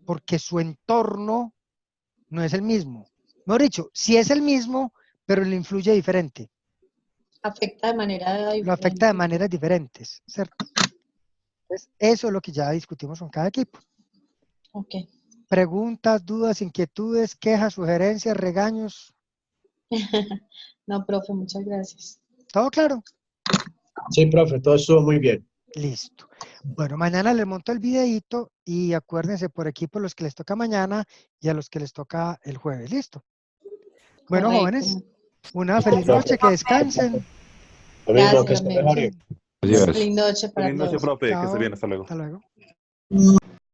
porque su entorno no es el mismo. Mejor dicho, sí es el mismo, pero le influye diferente. Afecta de manera Lo diferente. afecta de maneras diferentes, ¿cierto? Entonces, eso es lo que ya discutimos con cada equipo. Ok. Preguntas, dudas, inquietudes, quejas, sugerencias, regaños. No, profe, muchas gracias. ¿Todo claro? Sí, profe, todo estuvo muy bien. Listo. Bueno, mañana les monto el videíto y acuérdense por equipo los que les toca mañana y a los que les toca el jueves. ¿Listo? Bueno, Correcto. jóvenes, una feliz noche, que descansen. Lo mismo, que Gracias, se amén. mejore. Gracias. Feliz noche para Feliz noche, todos. profe, que esté bien, Chao. hasta luego. Hasta luego.